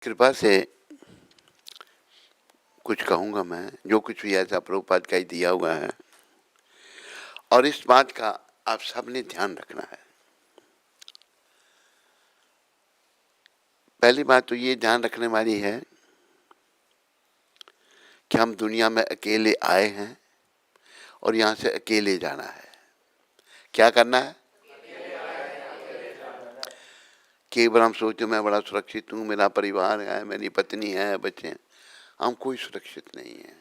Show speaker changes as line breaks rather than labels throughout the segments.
कृपा से कुछ कहूँगा मैं, जो कुछ भी ऐसा प्रभुपाद का ही दिया हुआ है, और इस बात का आप सबने ध्यान रखना है। पहली बात तो ये ध्यान रखने वाली है कि हम दुनिया में अकेले आए हैं और यहाँ से अकेले जाना है। क्या करना है? केवल हम सोचते मैं बड़ा सुरक्षित हूँ, मेरा परिवार है, मेरी पत्नी है, बच्चे हैं। हम कोई सुरक्षित नहीं है।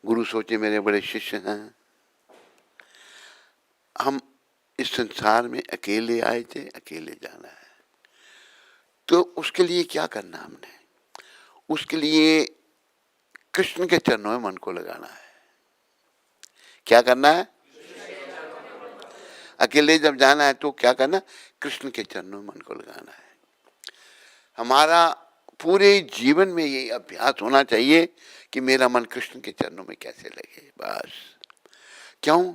गुरु सोचे मेरे बड़े शिष्य हैं। हम इस संसार में अकेले आए थे, अकेले जाना है। तो उसके लिए क्या करना हमने? उसके लिए कृष्ण के चरणों में मन को लगाना है। क्या करना है? अकेले जब जाना है तो क्या करना? कृष्ण के चरणों में मन को लगाना है। हमारा पूरे जीवन में ये अभ्यास होना चाहिए कि मेरा मन कृष्ण के चरणों में कैसे लगे। बस। क्यों?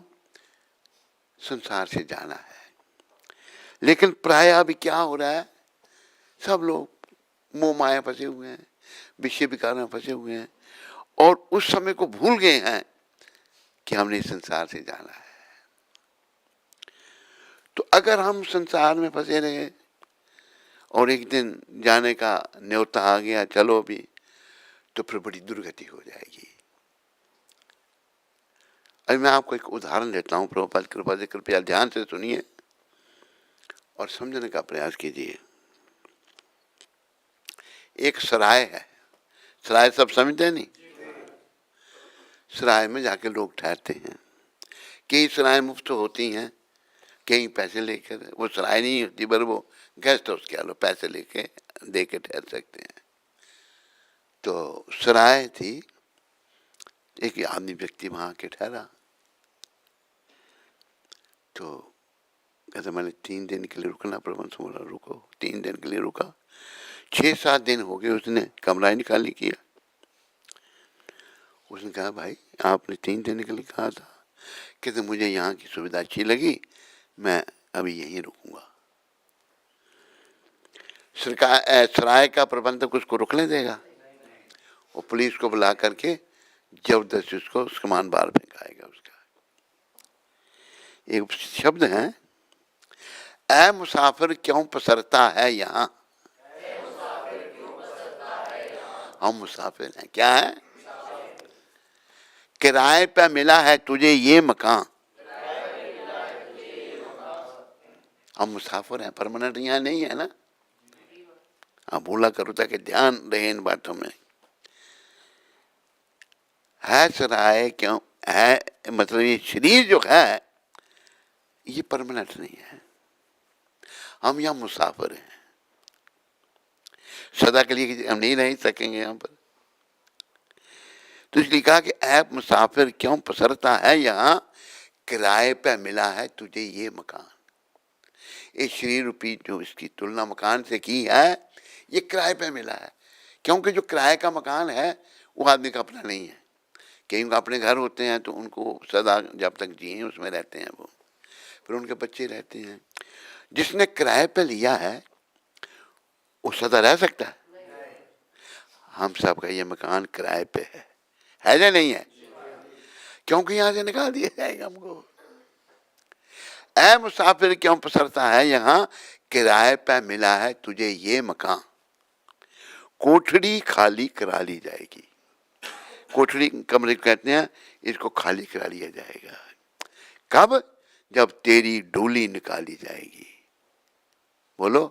संसार से जाना है। लेकिन प्राय अभी क्या हो रहा है, सब लोग मोह माया फंसे हुए हैं, विषय विकार में फंसे हुए हैं, और उस समय को भूल गए हैं कि हमने संसार से जाना है। तो अगर हम संसार में फंसे रहे और एक दिन जाने का न्योता आ गया, चलो अभी, तो फिर बड़ी दुर्गति हो जाएगी। अभी मैं आपको एक उदाहरण देता हूं, प्रभुपाद कृपा से कृपया ध्यान से सुनिए और समझने का प्रयास कीजिए। एक सराय है। सराय सब समझते हैं नहीं? सराय में जाके लोग ठहरते हैं। कई सराय मुफ्त होती हैं, कई पैसे लेकर। वो सराय नहीं होती, पर वो गेस्ट हाउस कह लो, पैसे लेके दे के ठहर सकते हैं। तो सराय थी, एक आदमी व्यक्ति वहां आके ठहरा। तो कहते मैंने 3 दिन के लिए रुकना, प्रबंध बोला रुको। 3 दिन के लिए रुका। 6-7 दिन हो गए, उसने कमरा ही निकाल नहीं किया। उसने कहा भाई आपने 3 दिन के लिए कहा था। कहते मुझे यहाँ की सुविधा अच्छी लगी, मैं अभी यहीं रुकूंगा। सरकार सराय का प्रबंधक उसको रुकने देगा? वो पुलिस को बुला करके जबरदस्ती उसको सामान बाहर फेंकाएगा। उसका एक शब्द है, ऐ मुसाफिर क्यों पसरता है यहाँ। हम मुसाफिर हैं। क्या है? किराए पे मिला है तुझे ये मकान। हम मुसाफिर हैं, परमानेंट यहाँ नहीं है ना। आप भूला करो ताकि ध्यान रहे इन बातों में। है सराय क्यों है, मतलब ये शरीर जो है ये परमानेंट नहीं है। हम यहाँ मुसाफिर हैं, सदा के लिए हम नहीं रह सकेंगे यहाँ पर। तो इसलिए कहा कि ऐ मुसाफिर क्यों पसरता है यहाँ, किराए पे मिला है तुझे ये मकान। इस शरीर रूपी जो इसकी तुलना मकान से की है, ये किराए पे मिला है। क्योंकि जो किराए का मकान है वो आदमी का अपना नहीं है। कहीं का अपने घर होते हैं तो उनको सदा जब तक जिए उसमें रहते हैं वो, फिर उनके बच्चे रहते हैं। जिसने किराए पे लिया है वो सदा रह सकता है? हम सब का ये मकान किराए पे है या नहीं है? क्योंकि यहां से निकाल दिया जाएगा हमको। ऐ मुसाफिर क्यों पसरता है यहाँ, किराए पे मिला है तुझे ये मकान। कोठड़ी खाली करा ली जाएगी। कोठड़ी कमरे कहते हैं, इसको खाली करा लिया जाएगा। कब? जब तेरी डोली निकाली जाएगी। बोलो।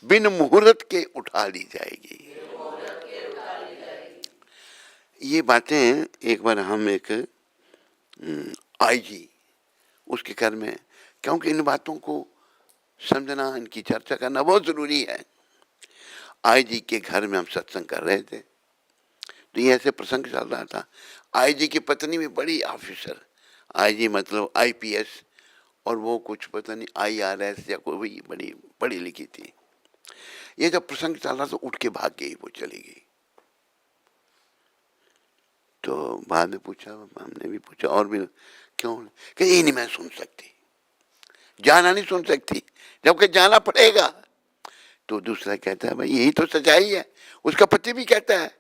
बिन मुहूर्त के उठा ली जाएगी। ये बातें एक बार हम एक आईजी उसके घर में, क्योंकि इन बातों को समझना, इनकी चर्चा करना बहुत जरूरी है। आईजी के घर में हम सत्संग कर रहे थे, तो ये ऐसे प्रसंग चल रहा था। आईजी की पत्नी भी बड़ी ऑफिसर, आईजी मतलब आईपीएस, और वो कुछ पता नहीं आईआरएस या कोई बड़ी पढ़ी लिखी थी। ये जब प्रसंग चल रहा तो उठ के भाग गई, वो चली गई। तो बाद में पूछा, हमने भी पूछा और भी, क्यों? कि ये नहीं मैं सुन सकती। जाना नहीं सुन सकती, जबकि जाना पड़ेगा। तो दूसरा कहता है भाई यही तो सच्चाई है। उसका पति भी कहता है,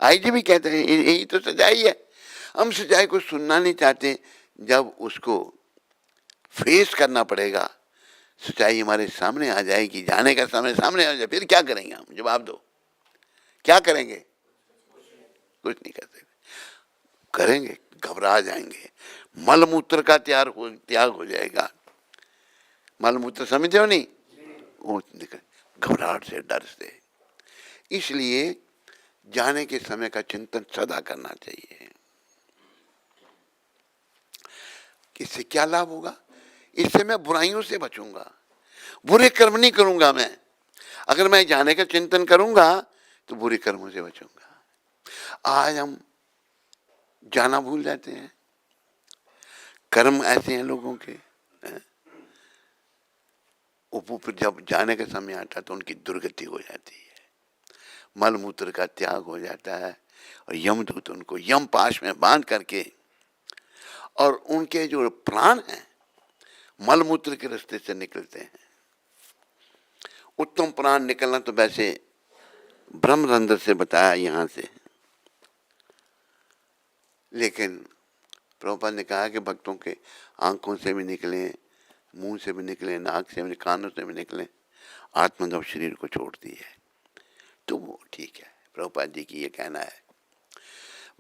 आईजी भी कहते हैं यही तो सच्चाई है। हम सच्चाई को सुनना नहीं चाहते। जब उसको फेस करना पड़ेगा, सच्चाई हमारे सामने आ जाएगी, जाने का समय सामने आ जाए, फिर क्या करेंगे हम? जवाब दो, क्या करेंगे? कुछ नहीं कर सकते। करेंगे, घबरा जाएंगे, मलमूत्र का त्याग हो जाएगा। मलमूत्र समझते हो नहीं, वो घबराहट से, डर से। इसलिए जाने के समय का चिंतन सदा करना चाहिए। इससे क्या लाभ होगा? इससे मैं बुराइयों से बचूंगा, बुरे कर्म नहीं करूंगा मैं। अगर मैं जाने का चिंतन करूंगा तो बुरे कर्मों से बचूंगा। आज हम जाना भूल जाते हैं, कर्म ऐसे हैं लोगों के, फिर जब जाने का समय आता तो उनकी दुर्गति हो जाती है, मलमूत्र का त्याग हो जाता है, और यमदूत उनको यम पाश में बांध करके, और उनके जो प्राण हैं मलमूत्र के रास्ते से निकलते हैं। उत्तम प्राण निकलना तो वैसे ब्रह्मरंध्र से बताया यहां से, लेकिन प्रभुपाद ने कहा कि भक्तों के आंखों से भी निकले, मुंह से भी निकले, नाक से भी, कानों से भी निकले, आत्मा जब शरीर को छोड़ती है तो वो ठीक है। प्रभुपाद जी की ये कहना है।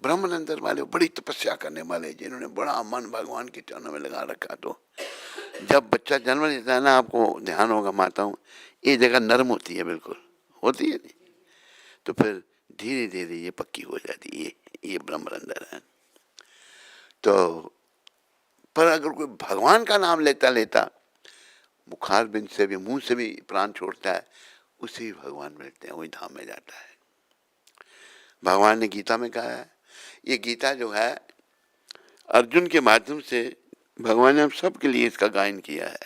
ब्रह्मानंद वाले बड़ी तपस्या करने वाले, जिन्होंने बड़ा मन भगवान के चरणों में लगा रखा, तो जब बच्चा जन्म लेता है ना, आपको ध्यान होगा माताओं, ये जगह नरम होती है, बिल्कुल होती है नहीं, तो फिर धीरे धीरे ये पक्की हो जाती है। ये ब्रह्मानंद है। तो पर अगर कोई भगवान का नाम लेता लेता बुखार बिंद से भी, मुंह से भी प्राण छोड़ता है, उसे भी भगवान मिलते हैं, वही धाम में जाता है। भगवान ने गीता में कहा है, ये गीता जो है अर्जुन के माध्यम से भगवान ने हम सब के लिए इसका गायन किया है।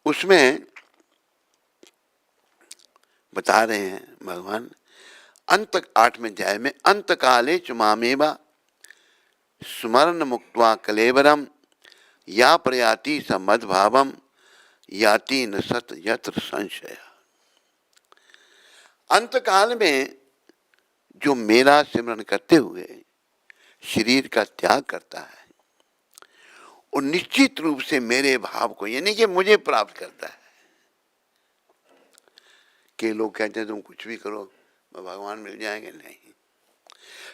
उसमें बता रहे हैं भगवान, अंत 8वें अध्याय में, अंत काले च मामेवा स्मरण मुक्त्वा कलेवरम या प्रयाति समद्भावम याति न सत यत्र संशय। अंत काल में जो मेरा सिमरन करते हुए शरीर का त्याग करता है, और निश्चित रूप से मेरे भाव को, यानी कि मुझे प्राप्त करता है। कि लोग कहते हैं तुम कुछ भी करो भगवान मिल जाएंगे, नहीं।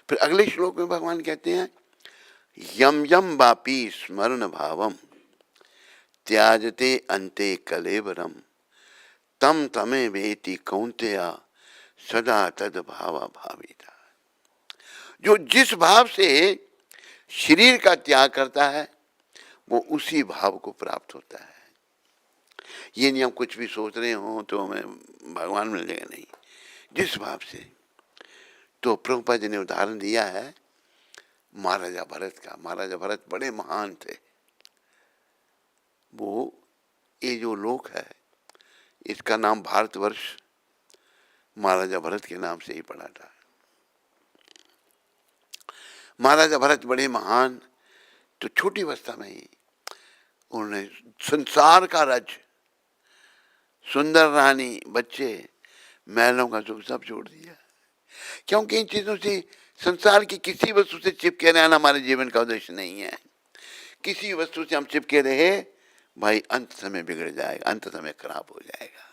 फिर अगले श्लोक में भगवान कहते हैं, यम यम वापी स्मरण भावम त्याजते अंते कलेवरम तम तमे वेति कौन्तेया सदा तद भावा भाविता। जो जिस भाव से शरीर का त्याग करता है वो उसी भाव को प्राप्त होता है। ये नहीं हम कुछ भी सोच रहे हो तो हमें भगवान मिल जाएगा, नहीं, जिस भाव से। तो प्रभुपाद जी ने उदाहरण दिया है महाराजा भरत का। महाराजा भरत बड़े महान थे। वो ये जो लोक है इसका नाम भारतवर्ष महाराजा भरत के नाम से ही पड़ा था। महाराजा भरत बड़े महान, तो छोटी अवस्था में ही उन्होंने संसार का राज्य, सुंदर रानी, बच्चे, महलों का सुख सब छोड़ दिया। क्योंकि इन चीजों से, संसार की किसी वस्तु से चिपके रहना हमारे जीवन का उद्देश्य नहीं है। किसी वस्तु से हम चिपके रहे भाई, अंत समय बिगड़ जाएगा, अंत समय खराब हो जाएगा,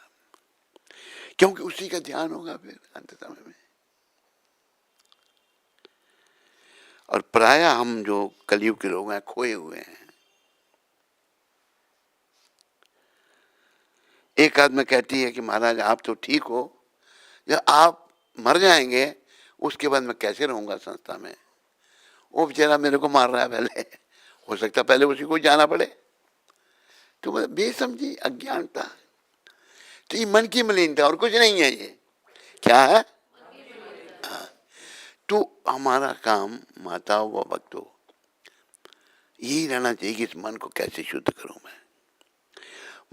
क्योंकि उसी का ध्यान होगा फिर अंत समय में। और प्राय हम जो कलयुग के लोग हैं खोए हुए हैं। एक आदमी कहती है कि महाराज आप तो ठीक हो, जब आप मर जाएंगे उसके बाद मैं कैसे रहूंगा संस्था में? वो बेचारा मेरे को मार रहा है पहले, हो सकता पहले उसी को जाना पड़े। तो बेसमझी, अज्ञानता, तो ये मन की मलिनता और कुछ नहीं है। ये क्या है? तो हमारा काम माताओं व भक्तों यही रहना चाहिए कि इस मन को कैसे शुद्ध करूं मैं।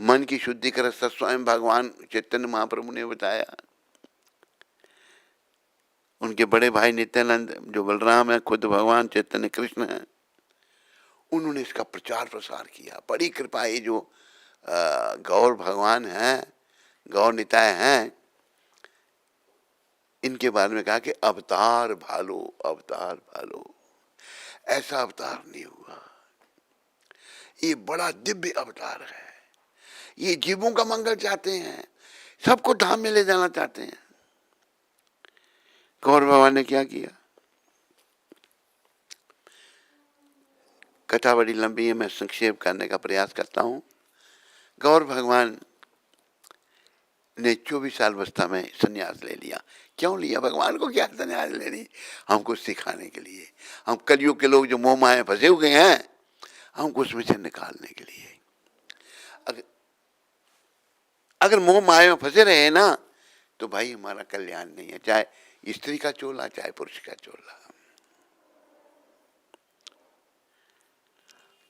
मन की शुद्धि कर स्वयं भगवान चैतन्य महाप्रभु ने बताया। उनके बड़े भाई नित्यानंद जो बलराम है, खुद भगवान चैतन्य कृष्ण है, उन्होंने इसका प्रचार प्रसार किया। बड़ी कृपा, ये जो गौर भगवान हैं, गौर निताय हैं, इनके बारे में कहा कि अवतार भालो, अवतार भालो। ऐसा अवतार नहीं हुआ, ये बड़ा दिव्य अवतार है। ये जीवों का मंगल चाहते हैं, सबको धाम में ले जाना चाहते हैं। गौर भगवान ने क्या किया? कथा बड़ी लंबी है, मैं संक्षेप करने का प्रयास करता हूँ। गौर भगवान ने 24 साल अवस्था में संन्यास ले लिया। क्यों लिया? भगवान को क्या संन्यास लेनी? हमको सिखाने के लिए। हम कलयुग के लोग जो मोह माया फंसे हुए हैं, हमको उसमें से निकालने के लिए। अगर मोह माया में फंसे रहे ना, तो भाई हमारा कल्याण नहीं है, चाहे स्त्री का चोला चाहे पुरुष का चोला।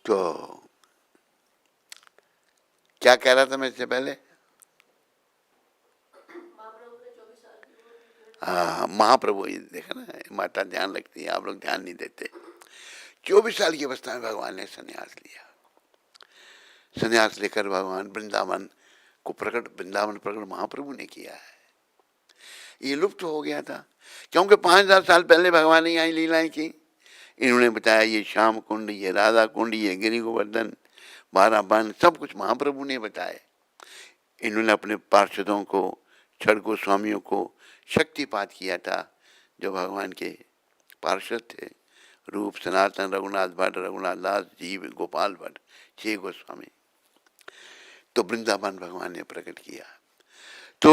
तो क्या कह रहा था मैं इससे पहले? हाँ, महाप्रभु, ये देखा ना, माता ध्यान रखती है, आप लोग ध्यान नहीं देते। 24 साल की अवस्था में भगवान ने संन्यास लिया। संन्यास लेकर भगवान वृंदावन को प्रकट, वृंदावन प्रकट महाप्रभु ने किया है। ये लुप्त हो गया था, क्योंकि 5000 साल पहले भगवान ने यहाँ लीलाएं की। इन्होंने बताया ये श्याम कुंड, ये राधा कुंड, ये गिरि गोवर्धन, 12 वन, सब कुछ महाप्रभु ने बताया। इन्होंने अपने पार्षदों को, छठ गोस्वामियों को शक्तिपात किया था, जो भगवान के पार्षद थे, रूप, सनातन, रघुनाथ भट्ट, रघुनाथ दास, जीव, गोपाल भट्ट, 6 गोस्वामी। तो वृंदावन भगवान ने प्रकट किया। तो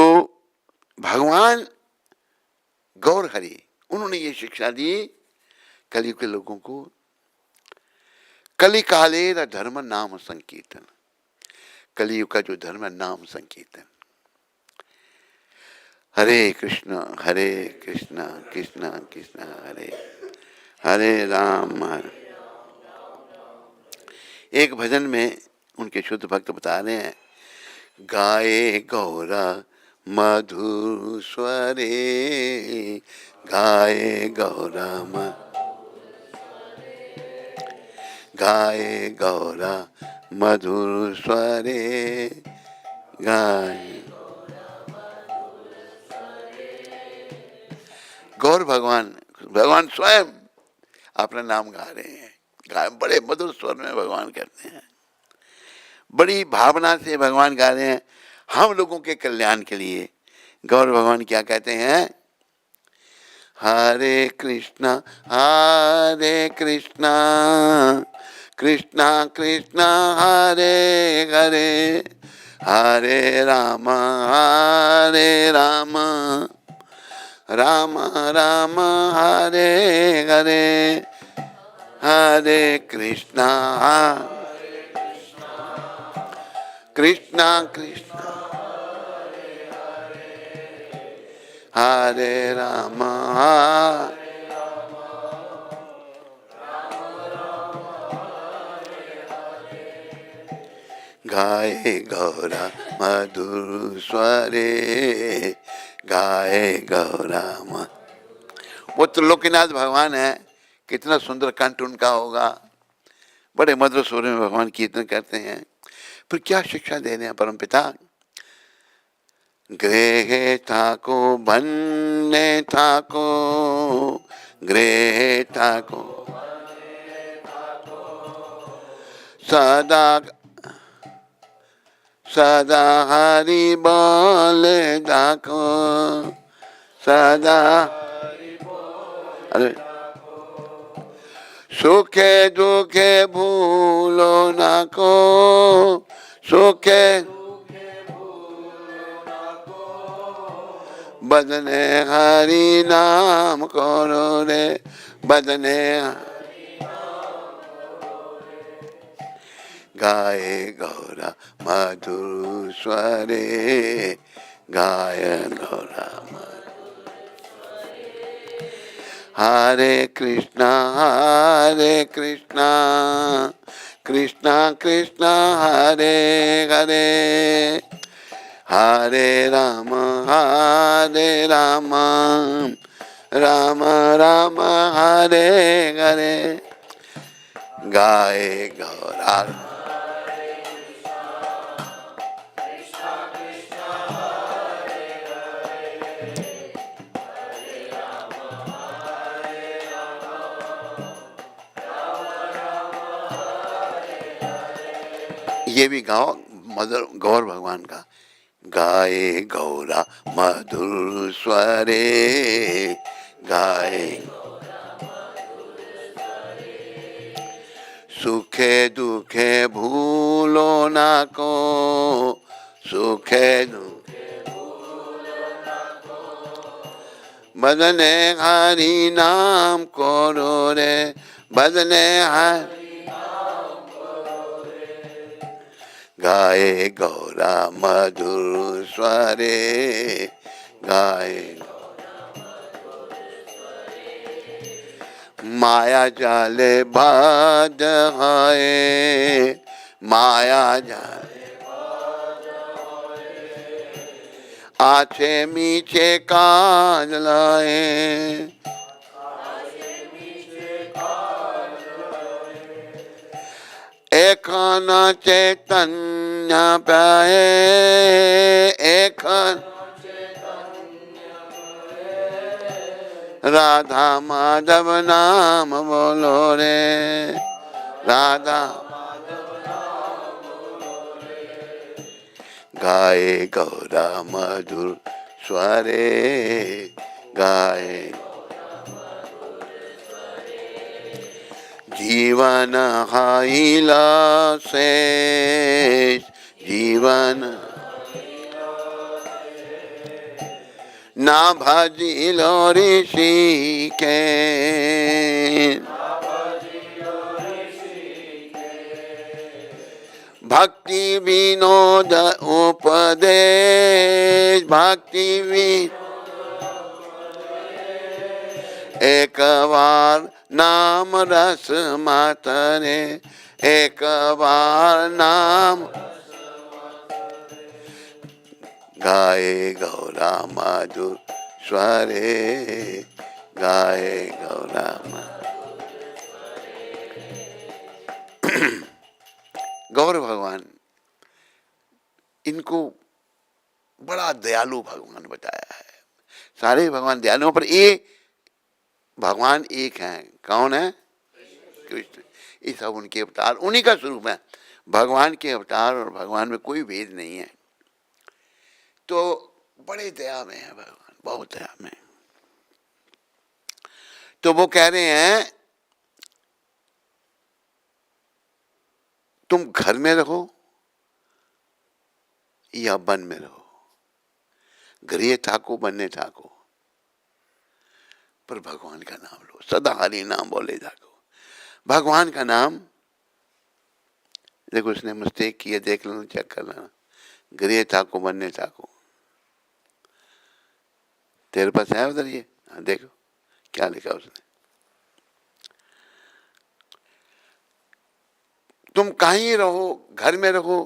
भगवान गौर हरि, उन्होंने ये शिक्षा दी कलयुग के लोगों को। कलिकालेर धर्म नाम संकीर्तन, कलयुग का जो धर्म है नाम संकीर्तन। हरे कृष्ण कृष्ण कृष्ण हरे हरे राम। एक भजन में उनके शुद्ध भक्त बता रहे हैं, गाए गौरा मधुर स्वरे, गाए गौरा गाए गौरा मधुर स्वरे, गाए। गौर भगवान, भगवान स्वयं अपना नाम गा रहे हैं, बड़े मधुर स्वर में भगवान कहते हैं, बड़ी भावना से भगवान गा रहे हैं हम लोगों के कल्याण के लिए। गौर भगवान क्या कहते हैं? हरे कृष्णा कृष्णा कृष्णा हरे हरे, हरे राम राम राम हरे हरे, हरे कृष्णा कृष्णा कृष्णा हरे राम, गाए गौरा मधुर स्वरे, गाए गौरा। वो त्रिलोकीनाथ भगवान है, कितना सुंदर कंठ उनका होगा, बड़े मधुर स्वर में भगवान कीर्तन करते हैं। फिर क्या शिक्षा दे रहे हैं परमपिता? गृहे ठाको भन्ने ठाको, गृहे ठाको सदा सदा हरि बोल ठाको, सदा अरे सुखे दुखे भूलो ना को, सुखे बदने हरि नाम करो रे, बदने गाए गौरा मधुर स्वरे, गाय गौरा हरे कृष्णा कृष्णा कृष्णा हरे हरे, हरे राम राम राम हरे हरे। गाए गौरा। ये भी गाओ मधुर गौर भगवान का। गाए गौरा मधुर स्वरे, गाए सुखे दुखे भूलो ना को, सुखे दुखे बदने हरि नाम करो रे, बदने हरि गाए गौरा मधुर स्वरे, गाए माया जाले बाध है, माया जाले आछे मीछे काज लाए, एखन चैतन्य पाए, एखन राधा माधव नाम बोलो रे, राधा गाए गौरा मधुर स्वरे, गाए जीवन हाइला से, जीवन ना भजिलो ऋषि के, भक्ति विनोद उपदेश, भक्ति विनोद एक बार नाम रस मातरे, एक बार नाम गाए गौरा मधुर स्वरे, गाए गौरा गौर भगवान इनको बड़ा दयालु भगवान बताया है। सारे भगवान दयालुओं पर ये भगवान एक हैं। कौन है? कृष्ण। ये सब उनके अवतार, उन्हीं का स्वरूप है। भगवान के अवतार और भगवान में कोई भेद नहीं है। तो बड़े दया में है भगवान, बहुत दया में। तो वो कह रहे हैं तुम घर में रहो या वन में रहो, गृह ठाको बनने ठाको, पर भगवान का नाम लो, सदा हरि नाम बोले जाको। भगवान का नाम देखो, उसने मिस्टेक किया, देख लेना, चेक कर लेना। गृह ठाको बनने ठाको, तेरे पास है उधर ये? हाँ देखो क्या लिखा उसने। तुम कहीं रहो, घर में रहो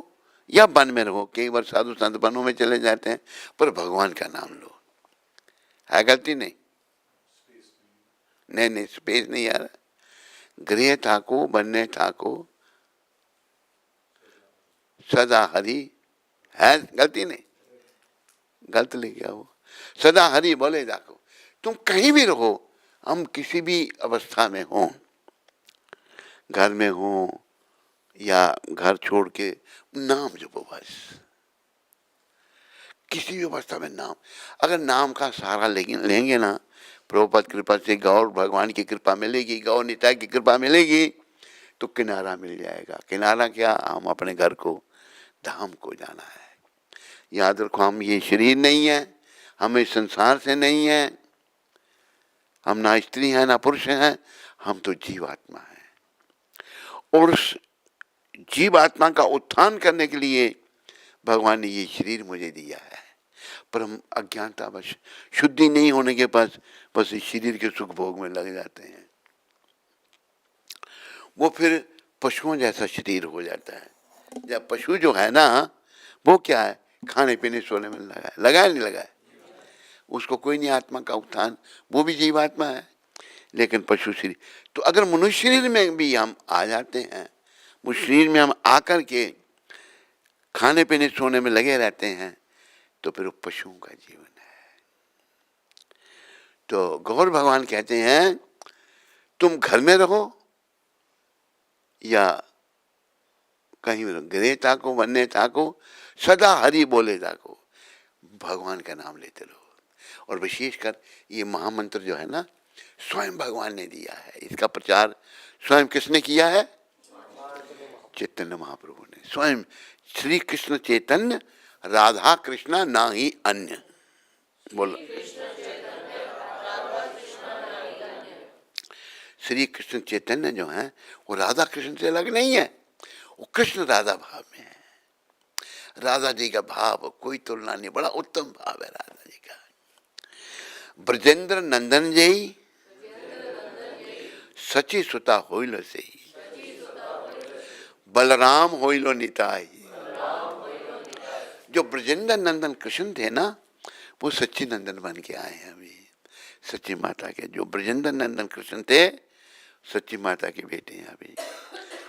या वन में रहो। कई बार साधु संत वनों में चले जाते हैं, पर भगवान का नाम लो। है गलती? नहीं नहीं नहीं, स्पेस नहीं आ रहा। गृह ठाको बनने ठाको, सदा हरि, है गलती? नहीं, गलत लिख गया वो। सदा हरि बोले जाको। तुम कहीं भी रहो, हम किसी भी अवस्था में हो, घर में हो या घर छोड़ के, नाम जपो बस। किसी भी अवस्था में नाम, अगर नाम का सहारा लेंगे ना, प्रभुपाद कृपा से गौर भगवान की कृपा मिलेगी, गौर निताई की कृपा मिलेगी, तो किनारा मिल जाएगा। किनारा क्या? हम अपने घर को, धाम को जाना है। याद रखो, हम ये शरीर नहीं है, हमें संसार से नहीं है, हम ना स्त्री हैं ना पुरुष हैं, हम तो जीवात्मा हैं। और उस जीवात्मा का उत्थान करने के लिए भगवान ने ये शरीर मुझे दिया है। पर हम अज्ञानता बस, शुद्धि नहीं होने के पास बस इस शरीर के सुख भोग में लग जाते हैं। वो फिर पशुओं जैसा शरीर हो जाता है। जब पशु जो है ना, वो क्या है? खाने पीने सोने में लगा है नहीं लगा है, उसको कोई नहीं आत्मा का उत्थान। वो भी जीवात्मा है, लेकिन पशु शरीर, तो अगर मनुष्य शरीर में भी हम आ जाते हैं, उस शरीर में हम आकर के खाने पीने सोने में लगे रहते हैं, तो फिर वो पशुओं का जीवन है। तो गौर भगवान कहते हैं तुम घर में रहो या कहीं गिरे ताको, बनने ताको, सदा हरि बोले ताको, भगवान का नाम लेते रहो। और विशेषकर ये महामंत्र जो है ना, स्वयं भगवान ने दिया है। इसका प्रचार स्वयं किसने किया है? चैतन्य महाप्रभु ने स्वयं। श्री कृष्ण चैतन्य राधा कृष्णा ना ही अन्य। बोलो, श्री कृष्ण चैतन्य जो है वो राधा कृष्ण से अलग नहीं है, वो कृष्ण राधा भाव में है। राधा जी का भाव कोई तुलना नहीं, बड़ा उत्तम भाव है राधा जी का। ब्रजेंद्र नंदन जय सची सुता होइलो से, बलराम होइलो निताई। जो ब्रजेंद्र नंदन कृष्ण थे ना, वो सच्ची नंदन बन के आए हैं अभी, सच्ची माता के। जो ब्रजेंद्र नंदन कृष्ण थे, सच्ची माता के बेटे हैं अभी।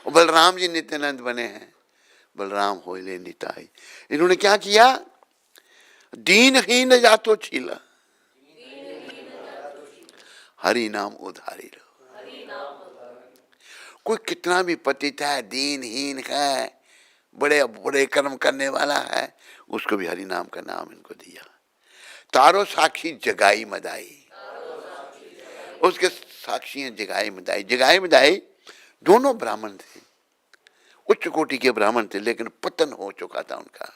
और बलराम जी नित्यानंद बने हैं, बलराम होइले निताई। इन्होंने क्या किया? दीनहीन जातो छीला, हरि नाम उधारी लो। कोई कितना भी पतित है, दीनहीन है, बड़े बड़े कर्म करने वाला है, उसको भी हरि नाम का नाम इनको दिया। तारो साक्षी जगाई मदाई, उसके साक्षी हैं जगाई मदाई। जगाई मदाई दोनों ब्राह्मण थे, उच्च कोटि के ब्राह्मण थे, लेकिन पतन हो चुका था उनका।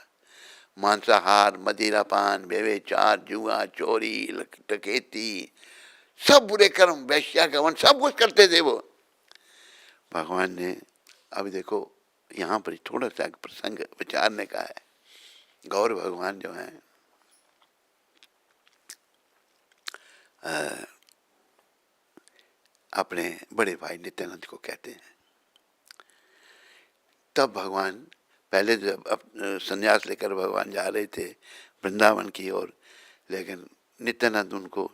मांसाहार, मदिरापान, व्यभिचार, जुआ, चोरी, डकैती, सब बुरे कर्म, वैश्यागमन, सब कुछ करते थे वो। भगवान ने, अब देखो यहाँ पर थोड़ा सा प्रसंग विचारने का है। गौर भगवान जो है अपने बड़े भाई नित्यानंद को कहते हैं। तब भगवान पहले जब संन्यास लेकर भगवान जा रहे थे वृंदावन की ओर, लेकिन नित्यानंद उनको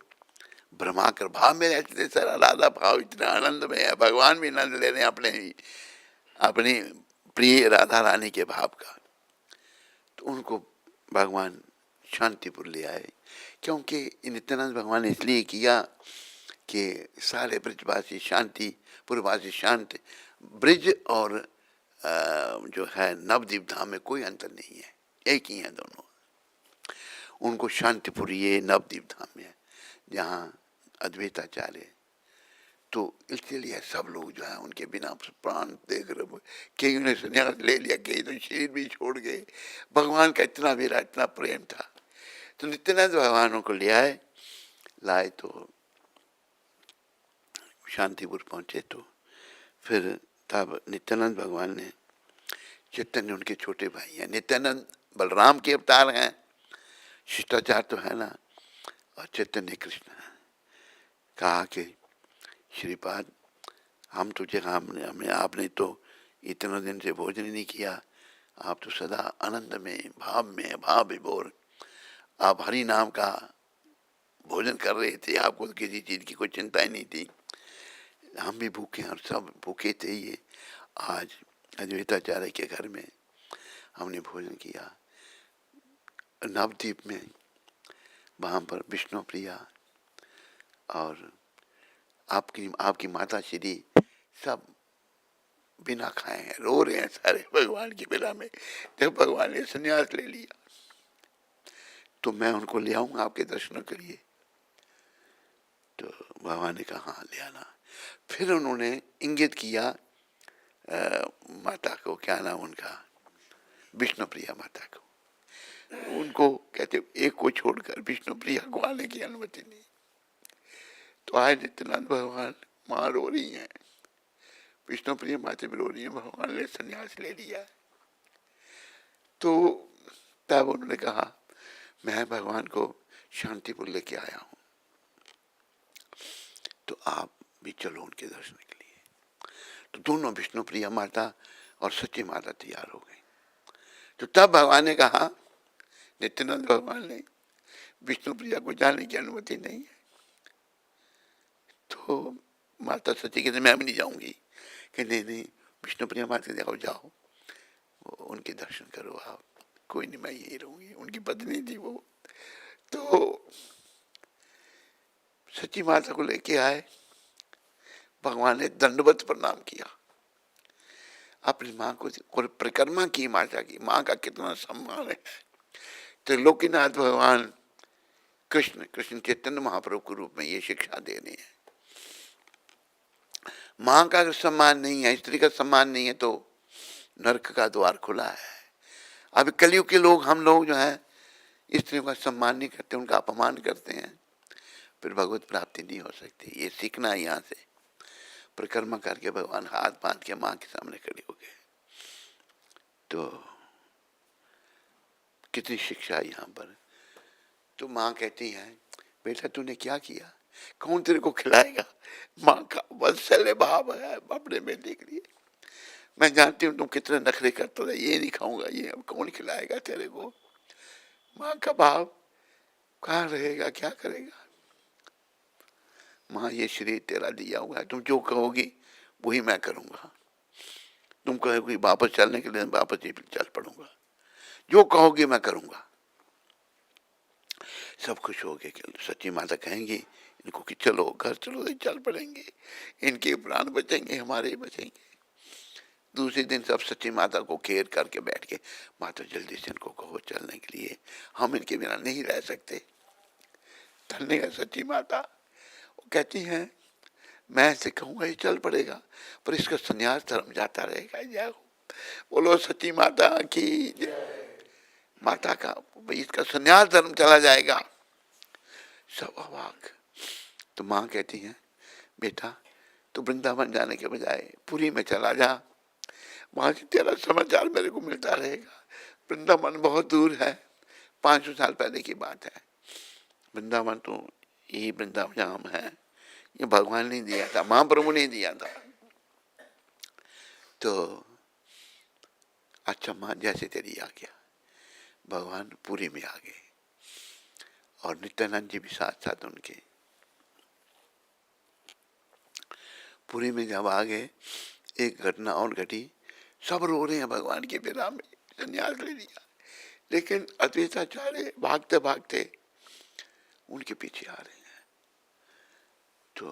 भ्रमा कर भाव में रहते थे। सारा राधा भाव इतना आनंद में है, भगवान भी आनंद ले रहे हैं अपने ही, अपनी प्रिय राधा रानी के भाव का। तो उनको भगवान शांतिपुर ले आए, क्योंकि नित्यानंद भगवान ने इसलिए किया कि सारे ब्रजवासी शांतिपुरवासी शांत, ब्रज और जो है नवद्वीप धाम में कोई अंतर नहीं है, एक ही है दोनों। उनको शांतिपुर ये नवद्वीप धाम में है जहाँ अद्वैताचार्य। तो इसलिए सब लोग जो है उनके बिना प्राण देख रहे, कई ने संन्यास ले लिया, कई तो शरीर भी छोड़ गए। भगवान का इतना मेरा इतना प्रेम था। तो नित्यानंद भगवानों को ले आए, लाए तो शांतिपुर पहुंचे। तो फिर तब नित्यानंद भगवान ने, चैतन्य उनके छोटे भाई हैं, नित्यानंद बलराम के अवतार हैं, शिष्टाचार तो है ना, और चैतन्य कृष्ण है। कहा कि श्रीपाद हम तुझे हमें आपने तो इतना दिन से भोजन ही नहीं किया, आप तो सदा आनंद में भाव विभोर, आप हरि नाम का भोजन कर रहे थे, आपको तो किसी चीज़ की कोई चिंता ही नहीं थी। हम भी भूखे हैं और सब भूखे थे। ये आज अद्वैताचार्य के घर में हमने भोजन किया, नवद्वीप में, वहाँ पर विष्णु प्रिया और आपकी माता श्री सब बिना खाए हैं, रो रहे हैं सारे भगवान की बिना में। जब भगवान ने संन्यास ले लिया तो मैं उनको ले आऊँगा आपके दर्शनों के लिए। तो भगवान ने कहा हाँ ले आना। फिर उन्होंने इंगित किया माता को, क्या नाम उनका, विष्णु प्रिया माता को। उनको कहते एक को छोड़कर विष्णु प्रिया को आने की अनुमति नहीं। तो आज नित्यानंद भगवान माँ रो रही हैं, विष्णु प्रिया माता भी रो रही है, भगवान ने संन्यास ले लिया। तो तब उन्होंने कहा मैं भगवान को शांतिपुर लेके आया हूँ, तो आप भी चलो उनके दर्शन के लिए। तो दोनों विष्णु प्रिया माता और सच्ची माता तैयार हो गई। तो तब भगवान ने कहा, नित्यानंद भगवान ने, विष्णु प्रिया को जाने की अनुमति नहीं है, तो माता सती कहते मैं भी नहीं जाऊंगी। कि नहीं नहीं, विष्णुप्रिया माता जाओ जाओ, उनके दर्शन करो आप, कोई नहीं मैं यही रहूंगी। उनकी पत्नी थी वो। तो सची माता को लेके आए, भगवान ने दंडवत प्रणाम किया, अपनी माँ को परिक्रमा की माता की। माँ का कितना सम्मान है। त्रिलोकीनाथ भगवान कृष्ण, कृष्ण चैतन्य महाप्रभु के रूप में ये शिक्षा दे रहे हैं। माँ का अगर सम्मान नहीं है, स्त्री का सम्मान नहीं है, तो नरक का द्वार खुला है। अभी कलयुग के लोग, हम लोग जो है स्त्रियों का सम्मान नहीं करते, उनका अपमान करते हैं, फिर भगवत प्राप्ति नहीं हो सकती। ये सीखना है यहाँ से। परिक्रमा करके भगवान हाथ बांध के माँ के सामने खड़े हो गए। तो कितनी शिक्षा है यहाँ पर। तो माँ कहती है बेटा तूने क्या किया, कौन तेरे को खिलाएगा। माँ का वात्सल्य भाव है अपने बेटे के लिए। मैं जानती हूँ तुम कितने नखरे करते हो, ये नहीं खाऊंगा, ये अब कौन खिलाएगा तेरे को। माँ का भाव कहाँ रहेगा, क्या करेगा। माँ ये शरीर तेरा दिया हुआ है, तुम जो कहोगी वही मैं करूंगा। तुम कहोगी वापस चलने के लिए, वापस ही चल पड़ूंगा, जो कहोगी मैं करूंगा। सब खुश हो गए। सच्ची माता कहेंगी इनको कि चलो घर चलो, चल पड़ेंगे, इनके प्राण बचेंगे, हमारे बचेंगे। दूसरे दिन सब सच्ची माता को घेर करके बैठ के, माता जल्दी से इनको कहो चलने के लिए, हम इनके बिना नहीं रह सकते। धन्य है सच्ची माता। वो कहती हैं मैं ऐसे कहूंगा ये चल पड़ेगा, पर इसका संन्यास धर्म जाता रहेगा। जय हो, बोलो सच्ची माता की। माता का इसका संन्यास धर्म चला जाएगा। सब अवाक। तो माँ कहती है बेटा तू वृंदावन जाने के बजाय पुरी में चला जा, वहां से तेरा समाचार मेरे को मिलता रहेगा। वृंदावन बहुत दूर है, 500 साल पहले की बात है। वृंदावन तो यही वृंदावन जहाँ है, ये भगवान ने दिया था, महाप्रभु ने दिया था। तो अच्छा माँ जैसे तेरी आज्ञा। भगवान पुरी में आ गए और नित्यानंद जी भी साथ साथ उनके। पुरी में जब आ गए, एक घटना और घटी। सब रो रहे हैं भगवान के बिना में, संन्यास ले लिया। लेकिन अद्वैताचार्य भागते भागते उनके पीछे आ रहे हैं। तो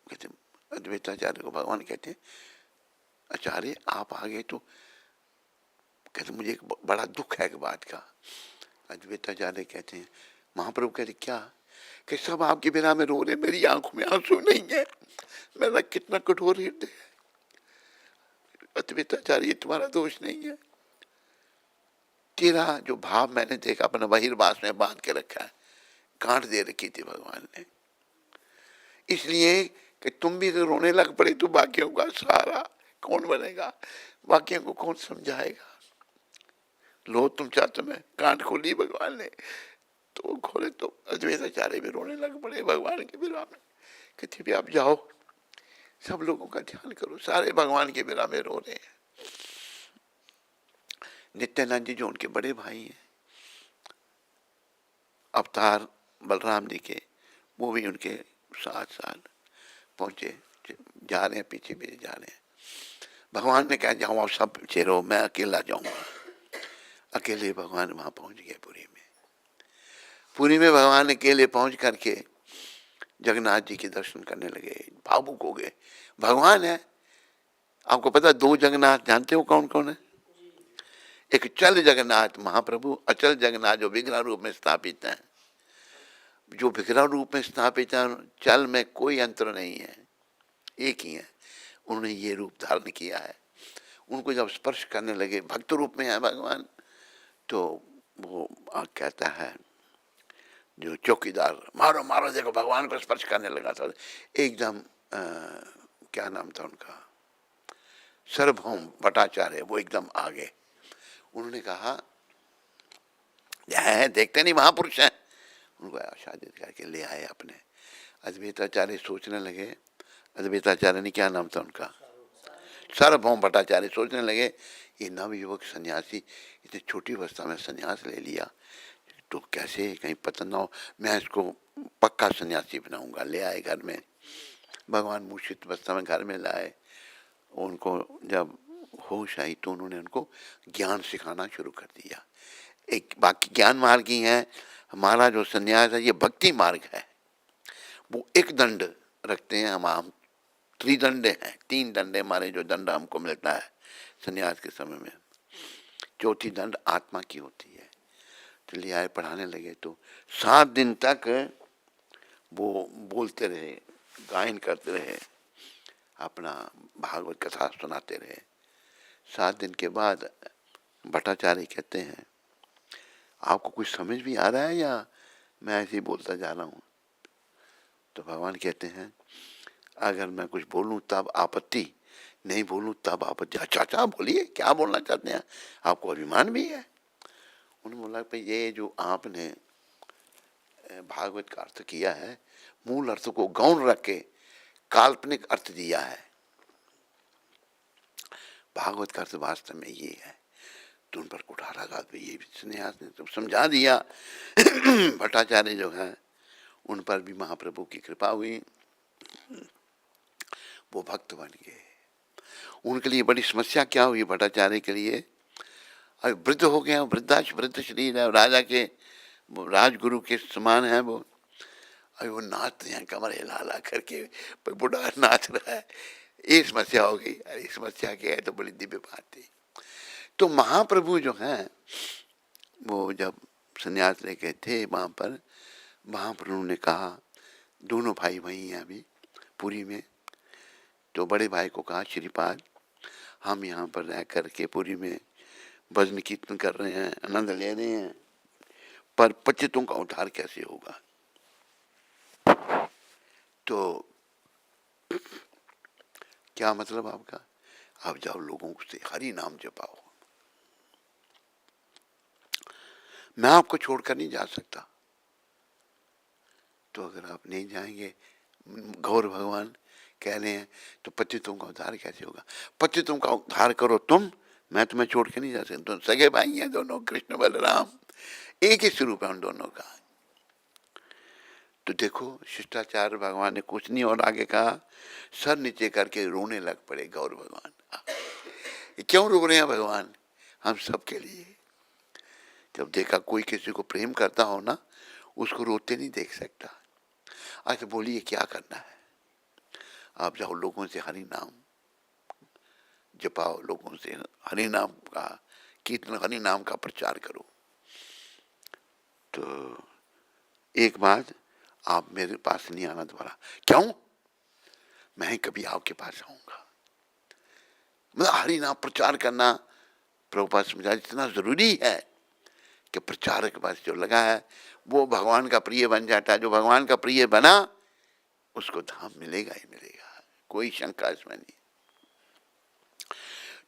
कहते अद्वैताचार्य को भगवान कहते हैं आचार्य आप आ गए तो, कहते मुझे एक बड़ा दुख है एक बात का। अद्वैताचार्य कहते हैं महाप्रभु कहते क्या, कि सब आपके बिना में रो रहे, मेरी आंखों में आंसू नहीं है, मेरा कितना कठोर हृदय है। अद्वैताचार्य तुम्हारा दोष नहीं है, तेरा जो भाव मैंने देखा अपने बहिर्वास में बांध के रखा है, गांठ दे रखी थी भगवान ने, इसलिए कि तुम भी अगर रोने लग पड़े तो बाकियों का सहारा कौन बनेगा, बाकियों को कौन समझाएगा। लो तुम चाहते में गांठ खोली भगवान ने, तो खोले तो अद्वैताचार्य भी रोने लग पड़े भगवान के बिना में। कहते भी आप जाओ, सब लोगों का ध्यान करो, सारे भगवान के बिना में रो रहे हैं। नित्यानंद जी जो उनके बड़े भाई हैं, अवतार बलराम जी के, वो भी उनके साथ साथ पहुंचे, जा रहे हैं, पीछे पीछे जा रहे हैं। भगवान ने कहा जाओ आप सब पीछे रहो, मैं अकेला जाऊंगा। अकेले भगवान वहां पहुंच गए पुरी में। पुरी में भगवान अकेले पहुंच करके जगन्नाथ जी के दर्शन करने लगे, भावुक हो गए। भगवान है, आपको पता दो जगन्नाथ जानते हो कौन कौन है। एक चल जगन्नाथ महाप्रभु, अचल जगन्नाथ जो विग्रह रूप में स्थापित है। जो विग्रह रूप में स्थापित है, चल में कोई अंतर नहीं है, एक ही है। उन्होंने ये रूप धारण किया है। उनको जब स्पर्श करने लगे, भक्त रूप में है भगवान, तो वो कहता है जो चौकीदार, मारो मारो, देखो भगवान को स्पर्श करने लगा था एकदम। क्या नाम था उनका, सार्वभौम भट्टाचार्य, वो एकदम आगे। उन्होंने कहा है देखते नहीं महापुरुष हैं, उनको आच्छादित करके ले आए अपने। अद्वैताचार्य सोचने लगे, अद्वैताचार्य ने क्या नाम था उनका, सार्वभौम भट्टाचार्य सोचने लगे ये नवयुवक सन्यासी इतनी छोटी अवस्था में सन्यास ले लिया, तो कैसे कहीं पतन ना हो, मैं इसको पक्का सन्यासी बनाऊंगा। ले आए घर में, भगवान मूषित अवस्था में घर में लाए। उनको जब होश आई तो उन्होंने उनको ज्ञान सिखाना शुरू कर दिया। एक बाकी ज्ञान मार्ग ही है, हमारा जो संन्यास है ये भक्ति मार्ग है। वो एक दंड रखते हैं, हम त्रिदंडे हैं, 3 दंडे हमारे जो दंड हमको मिलता है संन्यास के समय में। चौथी दंड आत्मा की होती है। तो ले आए, पढ़ाने लगे तो 7 दिन तक वो बोलते रहे, गायन करते रहे, अपना भागवत कथा सुनाते रहे। 7 दिन के बाद भट्टाचार्य कहते हैं, आपको कुछ समझ भी आ रहा है या मैं ऐसे ही बोलता जा रहा हूँ? तो भगवान कहते हैं, अगर मैं कुछ बोलूँ तब आपत्ति, नहीं बोलूँ तब आपत्ति। चाचा बोलिए, क्या बोलना चाहते हैं, आपको अभिमान भी है? उन्होंने बोला भाई ये जो आपने भागवत का अर्थ किया है, मूल अर्थ को गौण रख के काल्पनिक अर्थ दिया है। भागवत का अर्थ वास्तव में ये है। तो उन पर कुठाराघात भी, ये संन्यास ने तो समझा दिया। भट्टाचार्य जो है उन पर भी महाप्रभु की कृपा हुई, वो भक्त बन गए। उनके लिए बड़ी समस्या क्या हुई भट्टाचार्य के लिए, अभी वृद्ध हो गए, वृद्ध शरीर है, राजा के राजगुरु के समान है वो। अभी वो नाचते हैं कमर हिला ला करके, बुढ़ा नाच रहा है। ये समस्या हो गई। अरे समस्या क्या है, तो बड़ी दिव्य बात थी। तो महाप्रभु जो हैं वो जब संन्यास लेके थे वहाँ पर, महाप्रभु ने कहा, दोनों भाई वहीं हैं अभी पुरी में। तो बड़े भाई को कहा, श्रीपाद हम यहाँ पर रह करके पुरी में भजन कीर्तन कर रहे हैं, आनंद ले रहे हैं, पर पतितों का उद्धार कैसे होगा? तो क्या मतलब आपका? आप जाओ लोगों से हरि नाम जपाओ, मैं आपको छोड़कर नहीं जा सकता। तो अगर आप नहीं जाएंगे, गौर भगवान कह रहे हैं, तो पतितों का उद्धार कैसे होगा? पतितों का उद्धार करो तुम, मैं तुम्हें छोड़ के नहीं जा सकता। तो सगे भाई हैं दोनों, कृष्ण बलराम, एक ही स्वरूप है उन दोनों का। तो देखो शिष्टाचार भगवान ने कुछ नहीं और आगे कहा, सर नीचे करके रोने लग पड़े गौर भगवान। क्यों रो रहे हैं भगवान? हम सबके लिए। जब देखा कोई किसी को प्रेम करता हो ना, उसको रोते नहीं देख सकता। अच्छा बोलिए क्या करना है? आप जाओ लोगों से हरि नाम जपाओ, लोगों से हरि नाम का कीर्तन, हरि नाम का प्रचार करो। तो एक बात, आप मेरे पास नहीं आना दोबारा। क्यों? मैं कभी आपके पास आऊंगा। मतलब हरि नाम प्रचार करना प्रभुपाद समझा इतना जरूरी है कि प्रचारक के पास जो लगा है वो भगवान का प्रिय बन जाता है। जो भगवान का प्रिय बना उसको धाम मिलेगा ही मिलेगा, कोई शंका इसमें नहीं।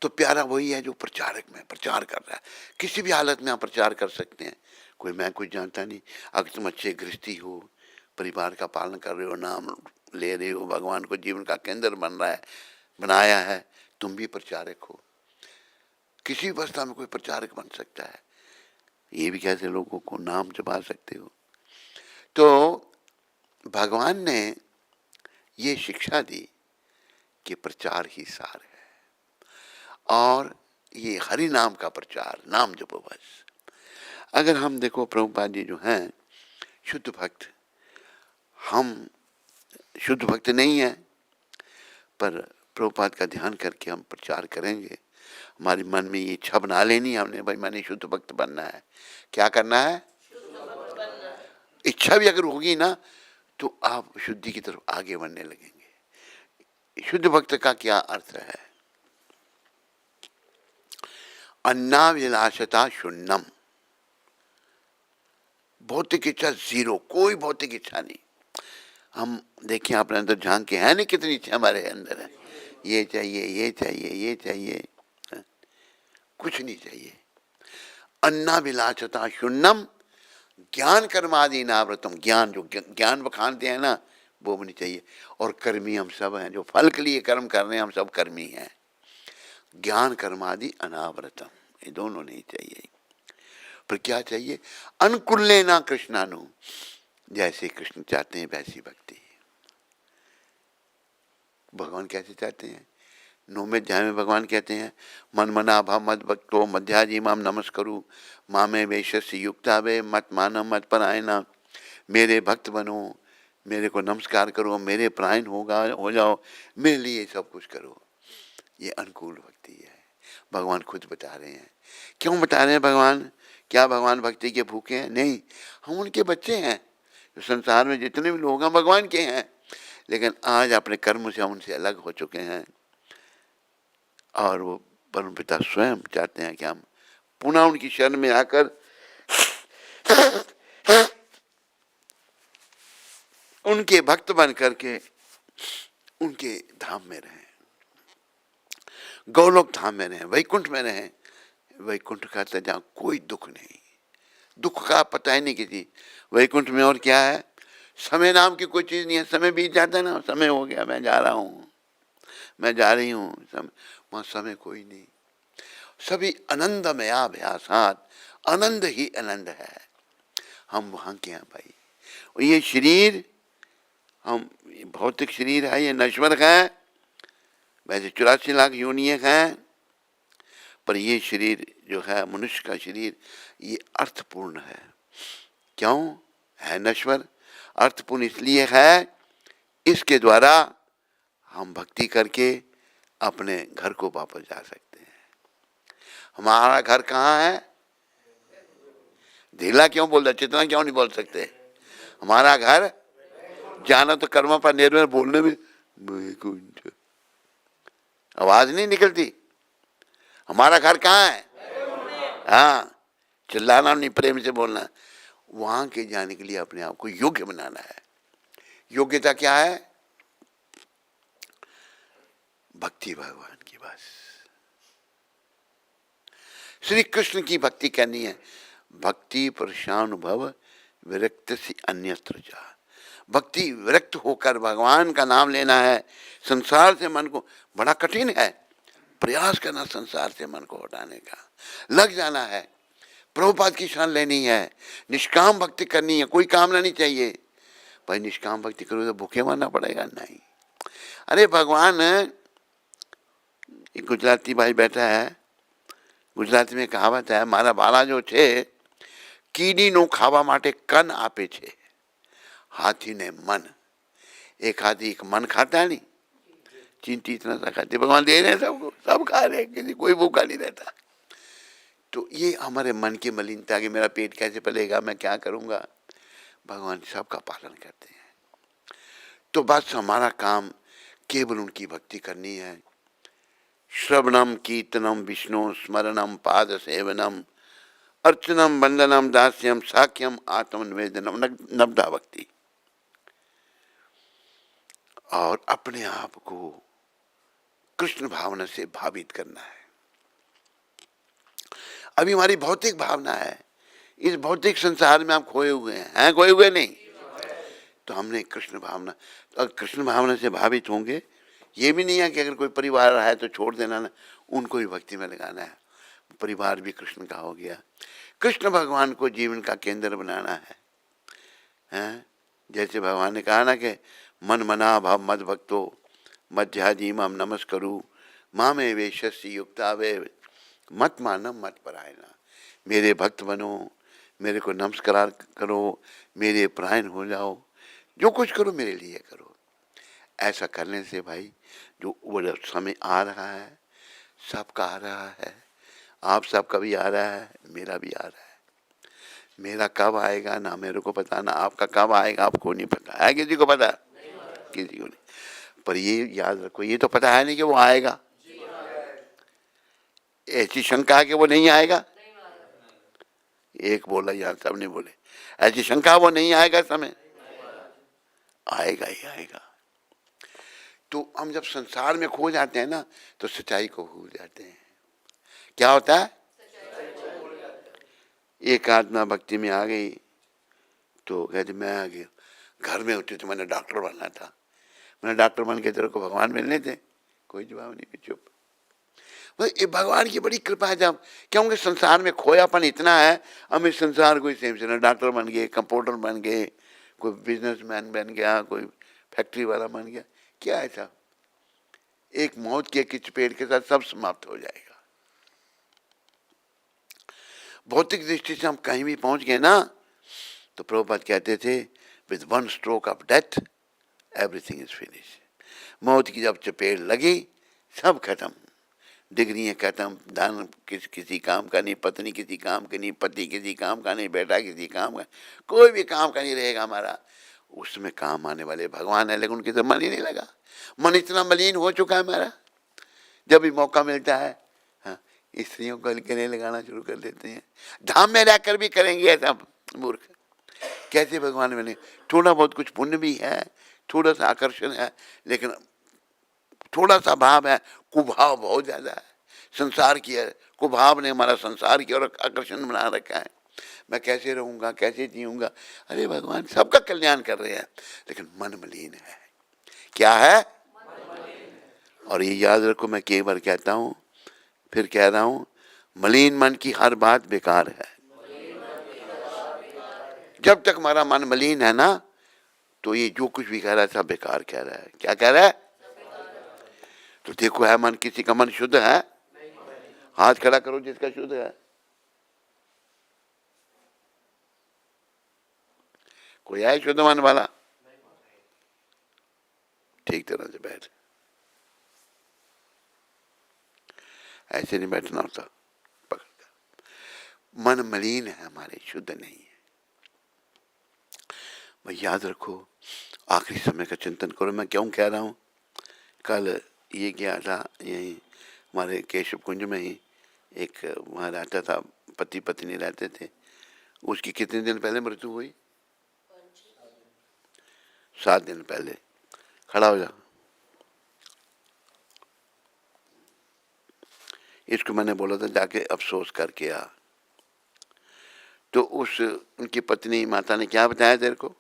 तो प्यारा वही है जो प्रचारक में प्रचार कर रहा है। किसी भी हालत में आप प्रचार कर सकते हैं। कोई मैं कुछ जानता नहीं, अगर तुम अच्छे गृहस्थी हो, परिवार का पालन कर रहे हो, नाम ले रहे हो, भगवान को जीवन का केंद्र बन रहा है, बनाया है, तुम भी प्रचारक हो। किसी अवस्था में कोई प्रचारक बन सकता है। ये भी कैसे लोगों को नाम जपा सकते हो? तो भगवान ने ये शिक्षा दी कि प्रचार ही सार है, और ये हरि नाम का प्रचार, नाम जपो बस। अगर हम देखो प्रभुपाद जी जो हैं शुद्ध भक्त, हम शुद्ध भक्त नहीं है, पर प्रभुपाद का ध्यान करके हम प्रचार करेंगे। हमारे मन में ये इच्छा बना लेनी हमने, भाई मैंने शुद्ध भक्त बनना है। क्या करना है? इच्छा भी अगर होगी ना तो आप शुद्धि की तरफ आगे बढ़ने लगेंगे। शुद्ध भक्त का क्या अर्थ है? अन्नाभिलाषता शून्यम, भौतिक इच्छा जीरो, कोई भौतिक इच्छा नहीं। हम देखें अपने अंदर झांक के, है नहीं कितनी इच्छा हमारे अंदर है, ये चाहिए, ये चाहिए, ये चाहिए, कुछ नहीं चाहिए। अन्नाभिलाषता शून्यम ज्ञान कर्मादि नावृतम, ज्ञान जो ज्ञान बखानते हैं ना वो भी नहीं चाहिए। और कर्मी हम सब हैं, जो फल के लिए कर्म कर रहे हैं हम सब कर्मी हैं। ज्ञान कर्मादि अनावृतम, ये दोनों नहीं चाहिए। पर क्या चाहिए? अनुकूल्य ना कृष्णानु, जैसे कृष्ण चाहते हैं वैसी भक्ति। भगवान कैसे चाहते हैं? 9वें अध्याय में भगवान कहते हैं, मन मना भव मद भक्तो मध्याजी माम नमस्करु मामे वेशस्य युक्ता वे मत मानव मत परायणा। मेरे भक्त बनो, मेरे को नमस्कार करो, मेरे परायण हो जाओ, मेरे लिए सब कुछ करो। ये अनुकूल भक्ति है। भगवान खुद बता रहे हैं। क्यों बता रहे हैं भगवान? क्या भगवान भक्ति के भूखे हैं? नहीं, हम उनके बच्चे हैं। संसार में जितने भी लोग हैं भगवान के हैं, लेकिन आज अपने कर्म से हम उनसे अलग हो चुके हैं और वो परमपिता स्वयं चाहते हैं कि हम पुनः उनकी शरण में आकर उनके भक्त बन करके उनके धाम में रहें, गौलोक धाम में रहें, वैकुंठ में रहें। वैकुंठ का तो जहाँ कोई दुख नहीं, दुख का पता ही नहीं किसी। वैकुंठ में और क्या है? समय नाम की कोई चीज नहीं है। समय बीत जाता है ना, समय हो गया, मैं जा रहा हूँ, मैं जा रही हूँ, वहां समय कोई नहीं। सभी आनंदमयाभ्यासात, आनंद ही आनंद है। हम वहां के हैं भाई। और ये शरीर, हम भौतिक शरीर है, ये नश्वर है। वैसे 84 लाख योनियां हैं, पर ये शरीर जो है मनुष्य का शरीर, ये अर्थपूर्ण है। क्यों है नश्वर? अर्थपूर्ण इसलिए है, इसके द्वारा हम भक्ति करके अपने घर को वापस जा सकते हैं। हमारा घर कहाँ है? ढीला क्यों बोल रहे, चितना क्यों नहीं बोल सकते? हमारा घर, जाना तो कर्म पर निर्भर, बोलने में आवाज नहीं निकलती। हमारा घर कहाँ है? हाँ, चिल्लाना नहीं, प्रेम से बोलना। वहां के जाने के लिए अपने आप को योग्य बनाना है। योग्यता क्या है? भक्ति भगवान की। बस श्री कृष्ण की भक्ति करनी है। भक्ति प्रशानुभव विरक्त से अन्यत्र जा। भक्ति विरक्त होकर भगवान का नाम लेना है। संसार से मन को, बड़ा कठिन है प्रयास करना संसार से मन को हटाने का। लग जाना है, प्रभुपाद की शरण लेनी है, निष्काम भक्ति करनी है, कोई कामना नहीं चाहिए। भाई निष्काम भक्ति करो तो भूखे मरना पड़ेगा? नहीं। अरे भगवान, एक गुजराती भाई बैठा है, गुजराती में कहावत है, मारा बाला जो छे कीड़ी नो खावा माटे कन आपे छे, हाथी ने मन। एक हाथी एक मन खाता है नहीं, चींटी इतना सा खाते, भगवान दे रहे हैं सबको, सब खा रहे हैं, किसी कोई भूखा नहीं रहता। तो ये हमारे मन की मलिनता कि मेरा पेट कैसे पलेगा, मैं क्या करूंगा, भगवान सबका पालन करते हैं। तो बस हमारा काम केवल उनकी भक्ति करनी है। श्रवणम कीर्तनम विष्णु स्मरणम पाद सेवनम अर्चनम वंदनम दास्यम साख्यम आत्मनिवेदनम नवदा भक्ति। और अपने आप को कृष्ण भावना से भावित करना है। अभी हमारी भौतिक भावना है, इस भौतिक संसार में आप खोए हुए हैं, खोए हुए नहीं? तो हमने कृष्ण भावना, तो कृष्ण भावना से भावित होंगे। ये भी नहीं है कि अगर कोई परिवार है तो छोड़ देना ना, उनको भी भक्ति में लगाना है। परिवार भी कृष्ण का हो गया। कृष्ण भगवान को जीवन का केंद्र बनाना है, हैं? जैसे भगवान ने कहा ना कि मन मना भव मद भक्तो मध्याजी माम नमस्करु मामे वेशस्य युक्ता वे मत मानम मत परायणा। मेरे भक्त बनो, मेरे को नमस्कार करो, मेरे परायण हो जाओ, जो कुछ करो मेरे लिए करो। ऐसा करने से भाई जो वो समय आ रहा है, सबका आ रहा है, आप सबका भी आ रहा है, मेरा भी आ रहा है। मेरा कब आएगा ना मेरे को पता, ना आपका कब आएगा आपको नहीं पता है। किसी को पता? किसी को नहीं। पर ये याद रखो, ये तो पता है नहीं कि वो आएगा। ऐसी शंका है कि वो नहीं आएगा? एक बोला, यार सब नहीं बोले। ऐसी शंका वो नहीं आएगा, समय आएगा ही आएगा। तो हम जब संसार में खो जाते हैं ना, तो सच्चाई को भूल जाते हैं। क्या होता है? एक आत्मा भक्ति में आ गई तो कहते मैं आ गया। घर में होती तो मैंने डॉक्टर बनना था, मैंने डॉक्टर बन के तेरे को भगवान मिलने थे। कोई जवाब नहीं, चुप। ये भगवान की बड़ी कृपा है। जब क्योंकि संसार में खोयापन इतना है, हम इस संसार को सेम से डॉक्टर बन गए, कंप्यूटर बन गए, कोई बिजनेसमैन बन गया, कोई फैक्ट्री वाला बन गया। क्या है साहब? एक मौत के चपेट के साथ सब समाप्त हो जाएगा। भौतिक दृष्टि से हम कहीं भी पहुंच गए ना, तो प्रभुपाद कहते थे with one stroke of death everything is finish. मौत की जब चपेट लगी सब खत्म, डिग्रियां खत्म, धन किसी काम का नहीं, पत्नी किसी काम का नहीं, पति किसी काम का नहीं, बेटा किसी काम का, कोई भी काम का नहीं रहेगा हमारा। उसमें काम आने वाले भगवान है, लेकिन उनकी तो मन ही नहीं लगा। मन इतना मलिन हो चुका है हमारा, जब भी मौका मिलता है हाँ स्त्रियों को गले लगाना शुरू कर देते हैं। धाम में रहकर भी करेंगे ऐसा मूर्ख, कैसे भगवान बने? थोड़ा बहुत कुछ पुण्य भी है, थोड़ा सा आकर्षण है, लेकिन थोड़ा सा भाव है, कुभाव बहुत ज्यादा है। संसार की है, कुभाव ने हमारा संसार की और आकर्षण बना रखा है। मैं कैसे रहूंगा, कैसे जीऊंगा? अरे भगवान सबका कल्याण कर रहे हैं, लेकिन मन मलिन है। क्या है? और ये याद रखो, मैं कई बार कहता हूं, फिर कह रहा हूं, मलिन मन की हर बात बेकार है। जब तक हमारा मन मलिन है ना, तो ये जो कुछ भी कह रहा है सब बेकार कह रहा है। क्या कह रहा है? तो देखो, है मन किसी का मन शुद्ध है? हाथ खड़ा करो जिसका शुद्ध है। कोई है शुद्ध मन वाला? ठीक तरह से बैठ, ऐसे नहीं बैठना होता पकड़कर। मन मलिन है हमारे, शुद्ध नहीं है। मैं याद रखो, आखिरी समय का चिंतन करो। मैं क्यों कह रहा हूं? कल ये क्या था, यही हमारे केशव कुंज में ही एक वहाँ रहता था, पति पत्नी रहते थे। उसकी कितने दिन पहले मृत्यु हुई? 7 दिन पहले। खड़ा हो जा। इसको मैंने बोला था जाके अफसोस करके आ। तो उस उनकी पत्नी माता ने क्या बताया तेरे को?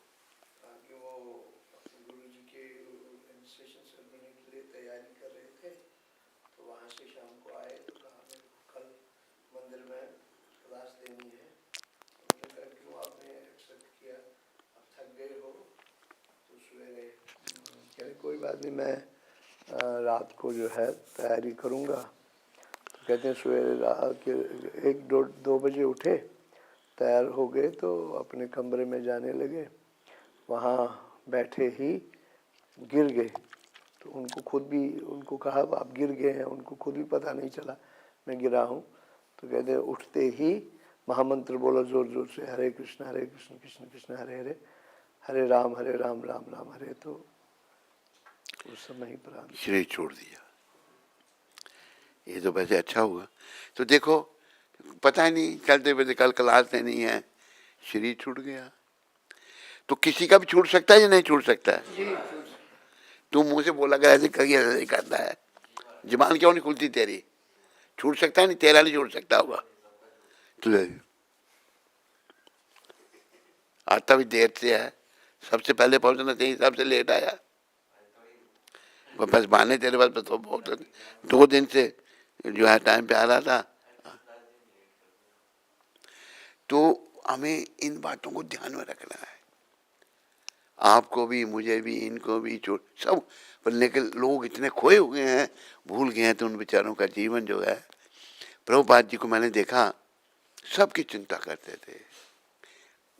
कोई बात नहीं, मैं रात को जो है तैयारी करूँगा। तो कहते हैं सवेरे रात के 1-2 बजे उठे, तैयार हो गए तो अपने कमरे में जाने लगे। वहाँ बैठे ही गिर गए। तो उनको कहा आप गिर गए हैं, उनको खुद भी पता नहीं चला मैं गिरा हूँ। तो कहते हैं उठते ही महामंत्र बोला जोर जोर से, हरे कृष्ण कृष्ण कृष्ण हरे हरे, हरे राम राम राम हरे। तो उस समय ही प्राण
शरीर छोड़ दिया। ये तो वैसे अच्छा हुआ। तो देखो, पता ही नहीं चलते हुए कल क्लास नहीं है, शरीर छूट गया। तो किसी का भी छूट सकता है या नहीं छूट सकता है? तू मुंह से बोला कर ऐसे करिए करता है, जुबान क्यों नहीं खुलती तेरी? छूट सकता है नहीं, तेरा नहीं छूट सकता होगा। तुझे आता भी देर से है, सबसे पहले पहुंचना चाहिए, सबसे लेट आया। बस बहाने तेरे पास तो बहुत, 2 दिन से जो है टाइम पे आ रहा था। तो हमें इन बातों को ध्यान में रखना है, आपको भी, मुझे भी, इनको भी, सब। पर लेकिन लोग इतने खोए हुए हैं, भूल गए हैं। तो उन बेचारों का जीवन जो है, प्रभुपाद जी को मैंने देखा, सबकी चिंता करते थे।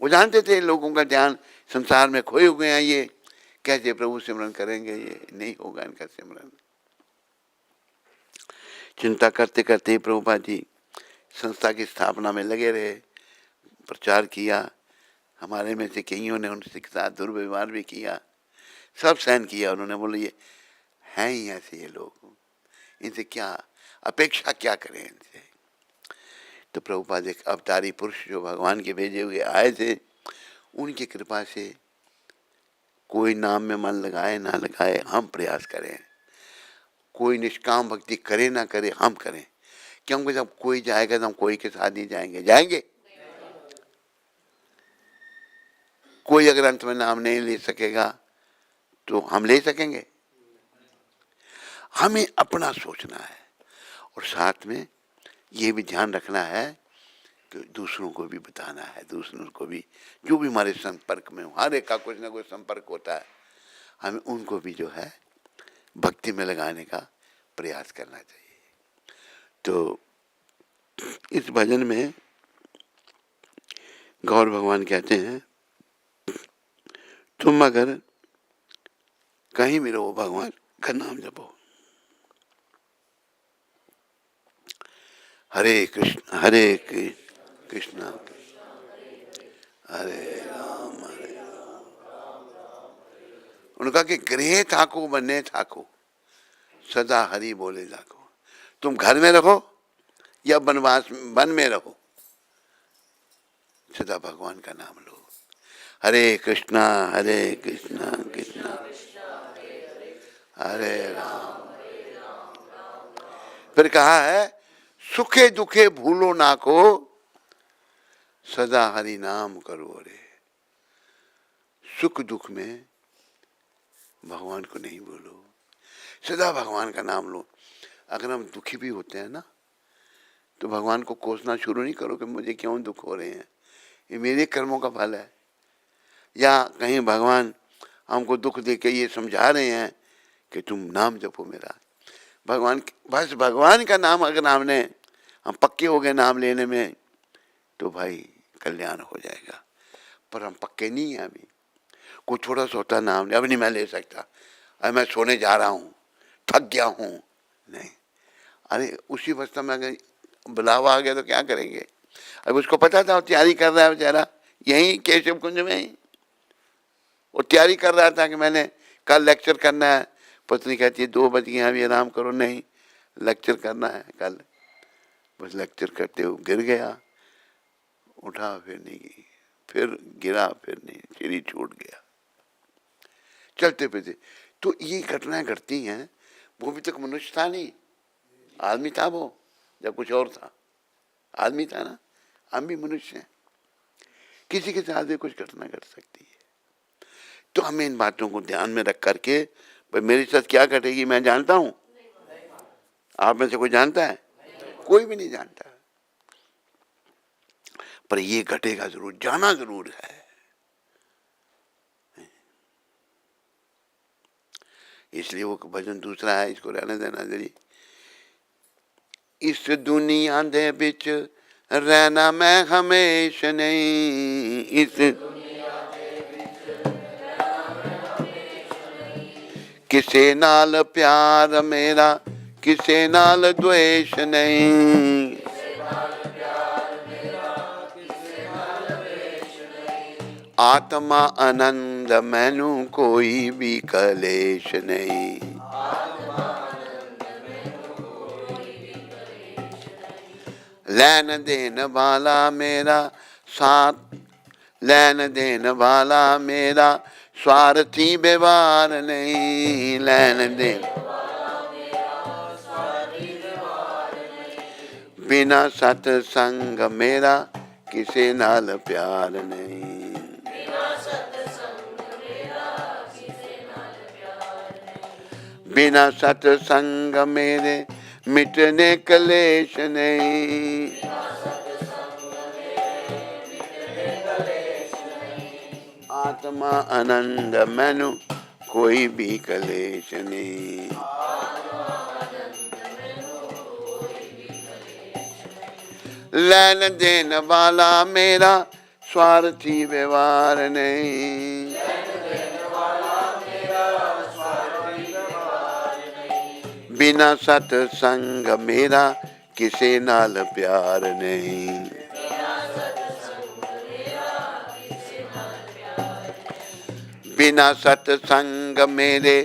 वो जानते थे लोगों का ध्यान संसार में खोए हुए हैं, ये कैसे प्रभु सिमरन करेंगे, ये नहीं होगा इनका सिमरन। चिंता करते करते ही प्रभुपाद जी संस्था की स्थापना में लगे रहे, प्रचार किया। हमारे में से कईयों ने उनके साथ दुर्व्यवहार भी किया, सब सहन किया। उन्होंने बोले ये हैं ही ऐसे ये लोग, इनसे क्या अपेक्षा क्या करें इनसे। तो प्रभुपाद एक अवतारी पुरुष जो भगवान के भेजे हुए आए थे, उनकी कृपा से कोई नाम में मन लगाए ना लगाए, हम प्रयास करें। कोई निष्काम भक्ति करे ना करे, हम करें। क्योंकि जब कोई जाएगा तो हम कोई के साथ नहीं जाएंगे, जाएंगे? कोई अगर अंत में नाम नहीं ले सकेगा तो हम ले सकेंगे? हमें अपना सोचना है, और साथ में ये भी ध्यान रखना है कि दूसरों को भी बताना है, दूसरों को भी जो भी हमारे संपर्क में हो, हर एक का कुछ ना कुछ संपर्क होता है, हमें उनको भी जो है भक्ति में लगाने का प्रयास करना चाहिए। तो इस भजन में गौर भगवान कहते हैं, तुम अगर कहीं भी रहो भगवान का नाम जपो। हरे कृष्ण कृष्ण हरे राम उन्होंने कहा कि गृह ठाको बने ठाको सदा हरि बोले जाको। तुम घर में रहो या वनवास वन में रहो, सदा भगवान का नाम लो। हरे कृष्णा कृष्णा हरे राम। फिर कहा है सुखे दुखे भूलो ना को सदा हरि नाम करो रे। सुख दुख में भगवान को नहीं बोलो, सदा भगवान का नाम लो। अगर हम दुखी भी होते हैं ना, तो भगवान को कोसना शुरू नहीं करो कि मुझे क्यों दुख हो रहे हैं, ये मेरे कर्मों का फल है। या कहीं भगवान हमको दुख दे के ये समझा रहे हैं कि तुम नाम जपो मेरा। भगवान, बस भगवान का नाम अगर हम पक्के हो गए नाम लेने में, तो भाई कल्याण हो जाएगा। पर हम पक्के नहीं हैं अभी। कोई थोड़ा सा होता नाम ले, अब नहीं मैं ले सकता, अरे मैं सोने जा रहा हूँ, थक गया हूँ, नहीं। अरे उसी अवस्था में अगर बुलावा आ गया तो क्या करेंगे। अब उसको पता था, तैयारी कर रहा है बेचारा, यहीं केशव कुंज में ही वो तैयारी कर रहा था कि मैंने कल लेक्चर करना है। पत्नी कहती है 2 बज गए, अभी आराम करो। नहीं, लेक्चर करना है कल। बस लेक्चर करते हुए गिर गया, उठा फिर नहीं गई, फिर गिरा फिर नहीं, सीढ़ी छूट गया, चलते फिरते। तो ये घटनाएं घटती हैं। वो भी तक मनुष्य था नहीं, आदमी था वो, जब कुछ और था। आदमी था ना, हम भी मनुष्य हैं, किसी के साथ भी कुछ घटना घट सकती है। तो हमें इन बातों को ध्यान में रख करके, भाई मेरे साथ क्या घटेगी मैं जानता हूं? आप में से कोई जानता है? कोई भी नहीं जानता। पर ये घटेगा जरूर, जाना जरूर है। इसलिए वो भजन दूसरा है, इसको रहने देना जरी। इस दुनिया दे बिच रहना मैं हमेश नहीं, इस किसे नाल प्यार मेरा किसे नाल द्वेष नहीं, आत्मा आनंद मैनू कोई भी कलेश नहीं। लैन देन वाला मेरा साथ, लैन देन वाला मेरा स्वार्थी व्यवहार नहीं, लैन देन बिना सत्संग मेरा किसे नाल प्यार नहीं, बिना सत्संग मेरे मिटने कलेश नहीं, आत्मा आनंद मैनू कोई भी कलेश नहीं। लैन देन वाला मेरा स्वार्थी व्यवहार नहीं, बिना सत्संग मेरा किसे नाल प्यार नहीं, बिना सत्संग मेरे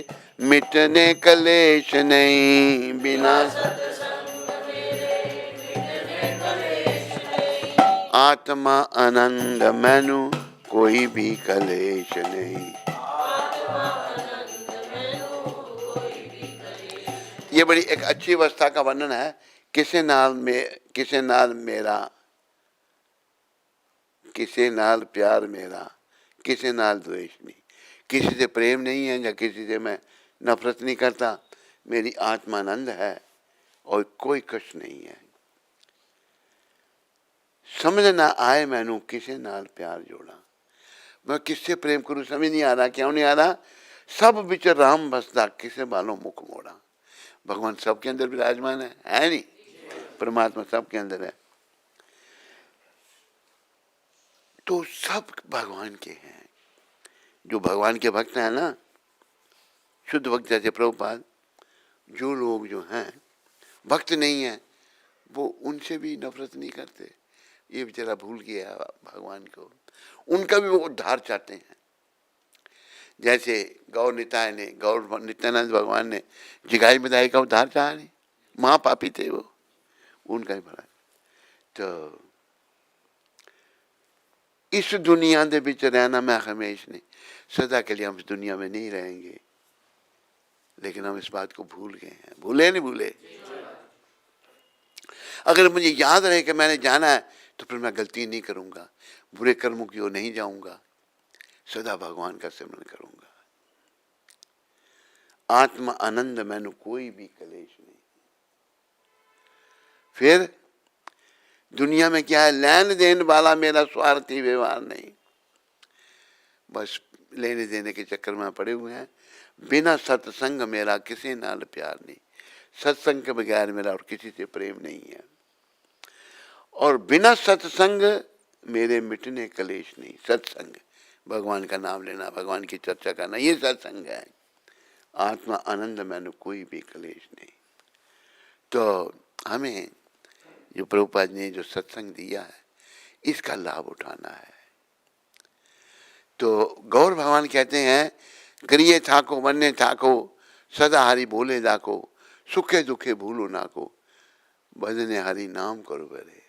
मिटने कलेश नहीं, बिना आत्मा आनंद मैनू कोई भी कलेश नहीं। ये बड़ी एक अच्छी अवस्था का वर्णन है। किसे नाल मेरा, किसे नाल प्यार मेरा, किसे नाल द्वेष नहीं। किसी से प्रेम नहीं है या किसी से मैं नफरत नहीं करता, मेरी आत्मा आनंद है और कोई कष्ट नहीं है। समझ ना आए मैनू किसे नाल प्यार जोड़ा, मैं किससे प्रेम करूं समझ नहीं आ रहा। क्यों नहीं आ रहा? सब बिच राम बसदा किसे बालों मुख मोड़ा। भगवान सबके अंदर विराजमान है नहीं? परमात्मा सबके अंदर है। तो सब भगवान के हैं। जो भगवान के भक्त हैं ना, शुद्ध भक्त जैसे प्रभुपाद, जो लोग जो हैं भक्त नहीं है, वो उनसे भी नफरत नहीं करते। ये बेचारा भूल गया भगवान को, उनका भी वो उद्धार चाहते हैं। जैसे गौर निताय ने, गौर नित्यानंद भगवान ने जिगाई मिदाई का उद्धार चाहा नहीं, महापापी थे वो, उनका ही भला। तो इस दुनिया दे विच रहना मैं हमेश नहीं, सदा के लिए हम इस दुनिया में नहीं रहेंगे, लेकिन हम इस बात को भूल गए हैं। भूले नहीं भूले? अगर मुझे याद रहे कि मैंने जाना है तो फिर मैं गलती नहीं करूंगा, बुरे कर्मों की ओर नहीं जाऊंगा, सदा भगवान का सिमरन करूंगा। आत्मा आनंद मैंने कोई भी कलेश नहीं। फिर दुनिया में क्या है? लेन देन वाला मेरा स्वार्थी व्यवहार नहीं, बस लेने देने के चक्कर में पड़े हुए हैं। बिना सत्संग मेरा किसी नाल प्यार नहीं, सत्संग के बगैर मेरा और किसी से प्रेम नहीं है, और बिना सत्संग मेरे मिटने कलेश नहीं। सत्संग, भगवान का नाम लेना, भगवान की चर्चा करना, ये सत्संग है। आत्मा आनंद मैंने कोई भी कलेश नहीं। तो हमें जो प्रभुपाद ने जो सत्संग दिया है, इसका लाभ उठाना है। तो गौर भगवान कहते हैं, करिए थाको बनने थाको, सदा हरि बोले जाको, सुखे दुखे भूलो ना को, भजने हरि नाम करो बरे।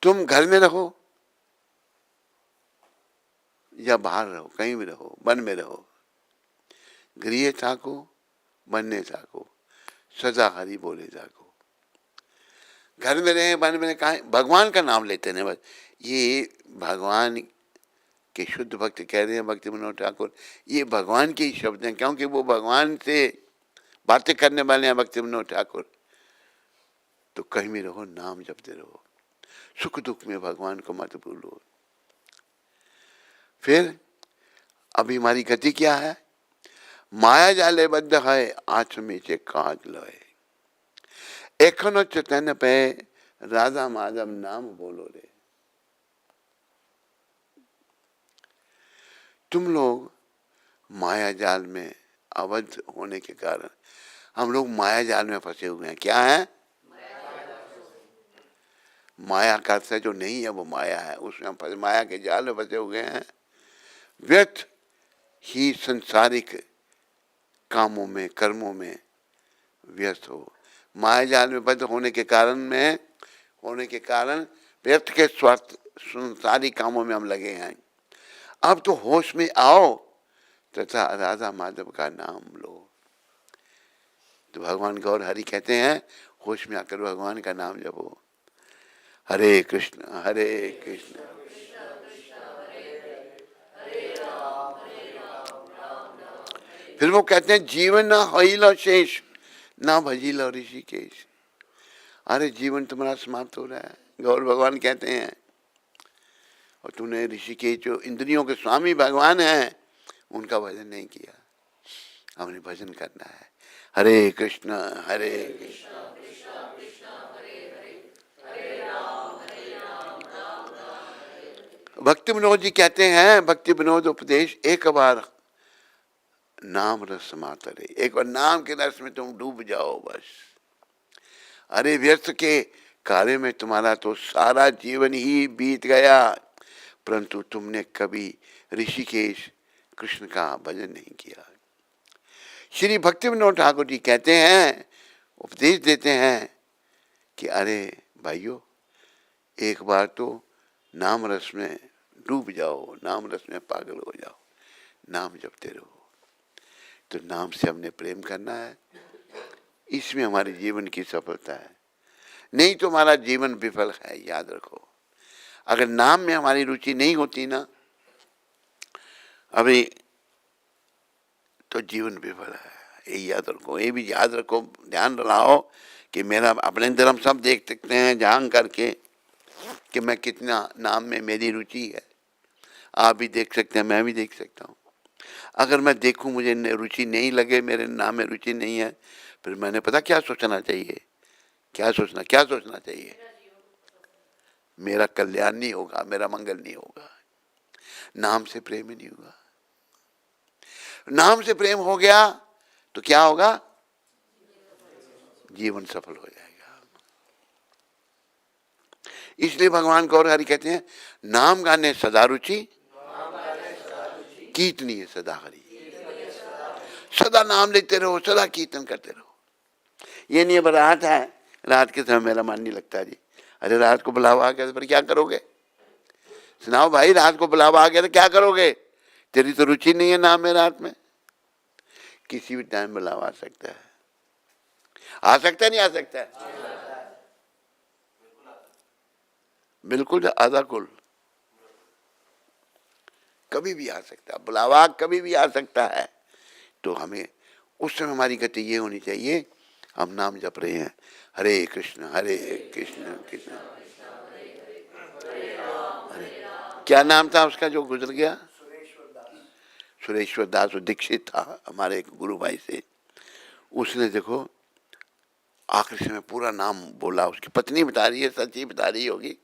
तुम घर में रहो या बाहर रहो, कहीं भी रहो, वन में रहो, गृह थाको बनने थाको, सदा हरि बोले जाको। घर में रहे, वन में कहा, भगवान का नाम लेते हैं बस। ये भगवान के शुद्ध भक्त कह रहे हैं भक्ति मनोहर ठाकुर, ये भगवान के ही शब्द हैं, क्योंकि वो भगवान से बातें करने वाले हैं भक्ति मनोहर ठाकुर। तो कहीं भी रहो, नाम जपते रहो, सुख दुख में भगवान को मत भूलो। फिर अभी हमारी गति क्या है? माया जाले बद्ध है, आँच में चे काज लोए, एखनो चतन पे राधा माधव नाम बोलो रे। तुम लोग माया जाल में अवध होने के कारण हम लोग माया जाल में फंसे हुए हैं। क्या है? माया का अर्थ है जो नहीं है वो माया है, उसमें हम फंसे, माया के जाल में फंसे हुए हैं। व्यर्थ ही संसारिक कामों में, कर्मों में व्यस्त हो। माया जाल में बद्ध होने के कारण व्यर्थ के स्वार्थ संसारिक कामों में हम लगे हैं। अब तो होश में आओ तथा राधा माधव का नाम लो। तो भगवान गौर हरि कहते हैं, होश में आकर भगवान का नाम जपो। हरे कृष्ण हरे कृष्ण। फिर वो कहते हैं, जीवन ना हईल शेष, ना भजील ऋषिकेश। अरे जीवन तुम्हारा समाप्त हो रहा है, गौर भगवान कहते हैं, और तूने ऋषिकेश जो इंद्रियों के स्वामी भगवान हैं उनका भजन नहीं किया। हमने भजन करना है। हरे कृष्ण हरे कृष्ण। भक्ति विनोद जी कहते हैं, भक्ति विनोद उपदेश, एक बार नाम रस मातरे, एक बार नाम के रस में तुम डूब जाओ बस। अरे व्यर्थ के कार्य में तुम्हारा तो सारा जीवन ही बीत गया, परंतु तुमने कभी ऋषिकेश कृष्ण का भजन नहीं किया। श्री भक्ति विनोद ठाकुर जी कहते हैं, उपदेश देते हैं कि अरे भाइयों, एक बार तो नाम रस में डूब जाओ, नाम रस में पागल हो जाओ, नाम जपते रहो। तो नाम से हमने प्रेम करना है, इसमें हमारे जीवन की सफलता है, नहीं तो हमारा जीवन विफल है, याद रखो। अगर नाम में हमारी रुचि नहीं होती ना अभी, तो जीवन विफल है, ये याद रखो। ये भी याद रखो, ध्यान रखो कि मेरा अपने अंदर हम सब देख सकते हैं जान करके कि मैं कितना नाम में मेरी रुचि है। आप भी देख सकते हैं, मैं भी देख सकता हूँ। अगर मैं देखूं मुझे रुचि नहीं लगे, मेरे नाम में रुचि नहीं है, फिर मैंने पता क्या सोचना चाहिए, क्या सोचना चाहिए, मेरा कल्याण नहीं होगा, मेरा मंगल नहीं होगा, नाम से प्रेम ही नहीं होगा। नाम से प्रेम हो गया तो क्या होगा, जीवन सफल हो जाएगा। इसलिए भगवान गौर हरि कहते हैं, नाम गाने सदा रुचि, कीर्तनीय सदा हरि। सदा नाम लेते रहो, सदा कीर्तन करते रहो। ये नहीं है रात है, रात के समय मेरा मन नहीं लगता जी। अरे रात को बुलावा आ गया तो फिर क्या करोगे, सुनाओ भाई, रात को बुलावा आ गया तो क्या करोगे, तेरी तो रुचि नहीं है नाम में रात में। किसी भी टाइम बुलावा आ सकता है, आ सकता है नहीं आ सकता है, बिल्कुल आधा कुल, कभी भी आ सकता है बुलावा, कभी भी आ सकता है। तो हमें उस समय हमारी गति ये होनी चाहिए, हम नाम जप रहे हैं, हरे कृष्ण कृष्ण हरे। क्या नाम था उसका जो गुजर गया, सुरेश्वर दास दीक्षित था हमारे एक गुरु भाई से। उसने देखो आखिरी समय पूरा नाम बोला, उसकी पत्नी बता रही है, सच्ची बता रही होगी,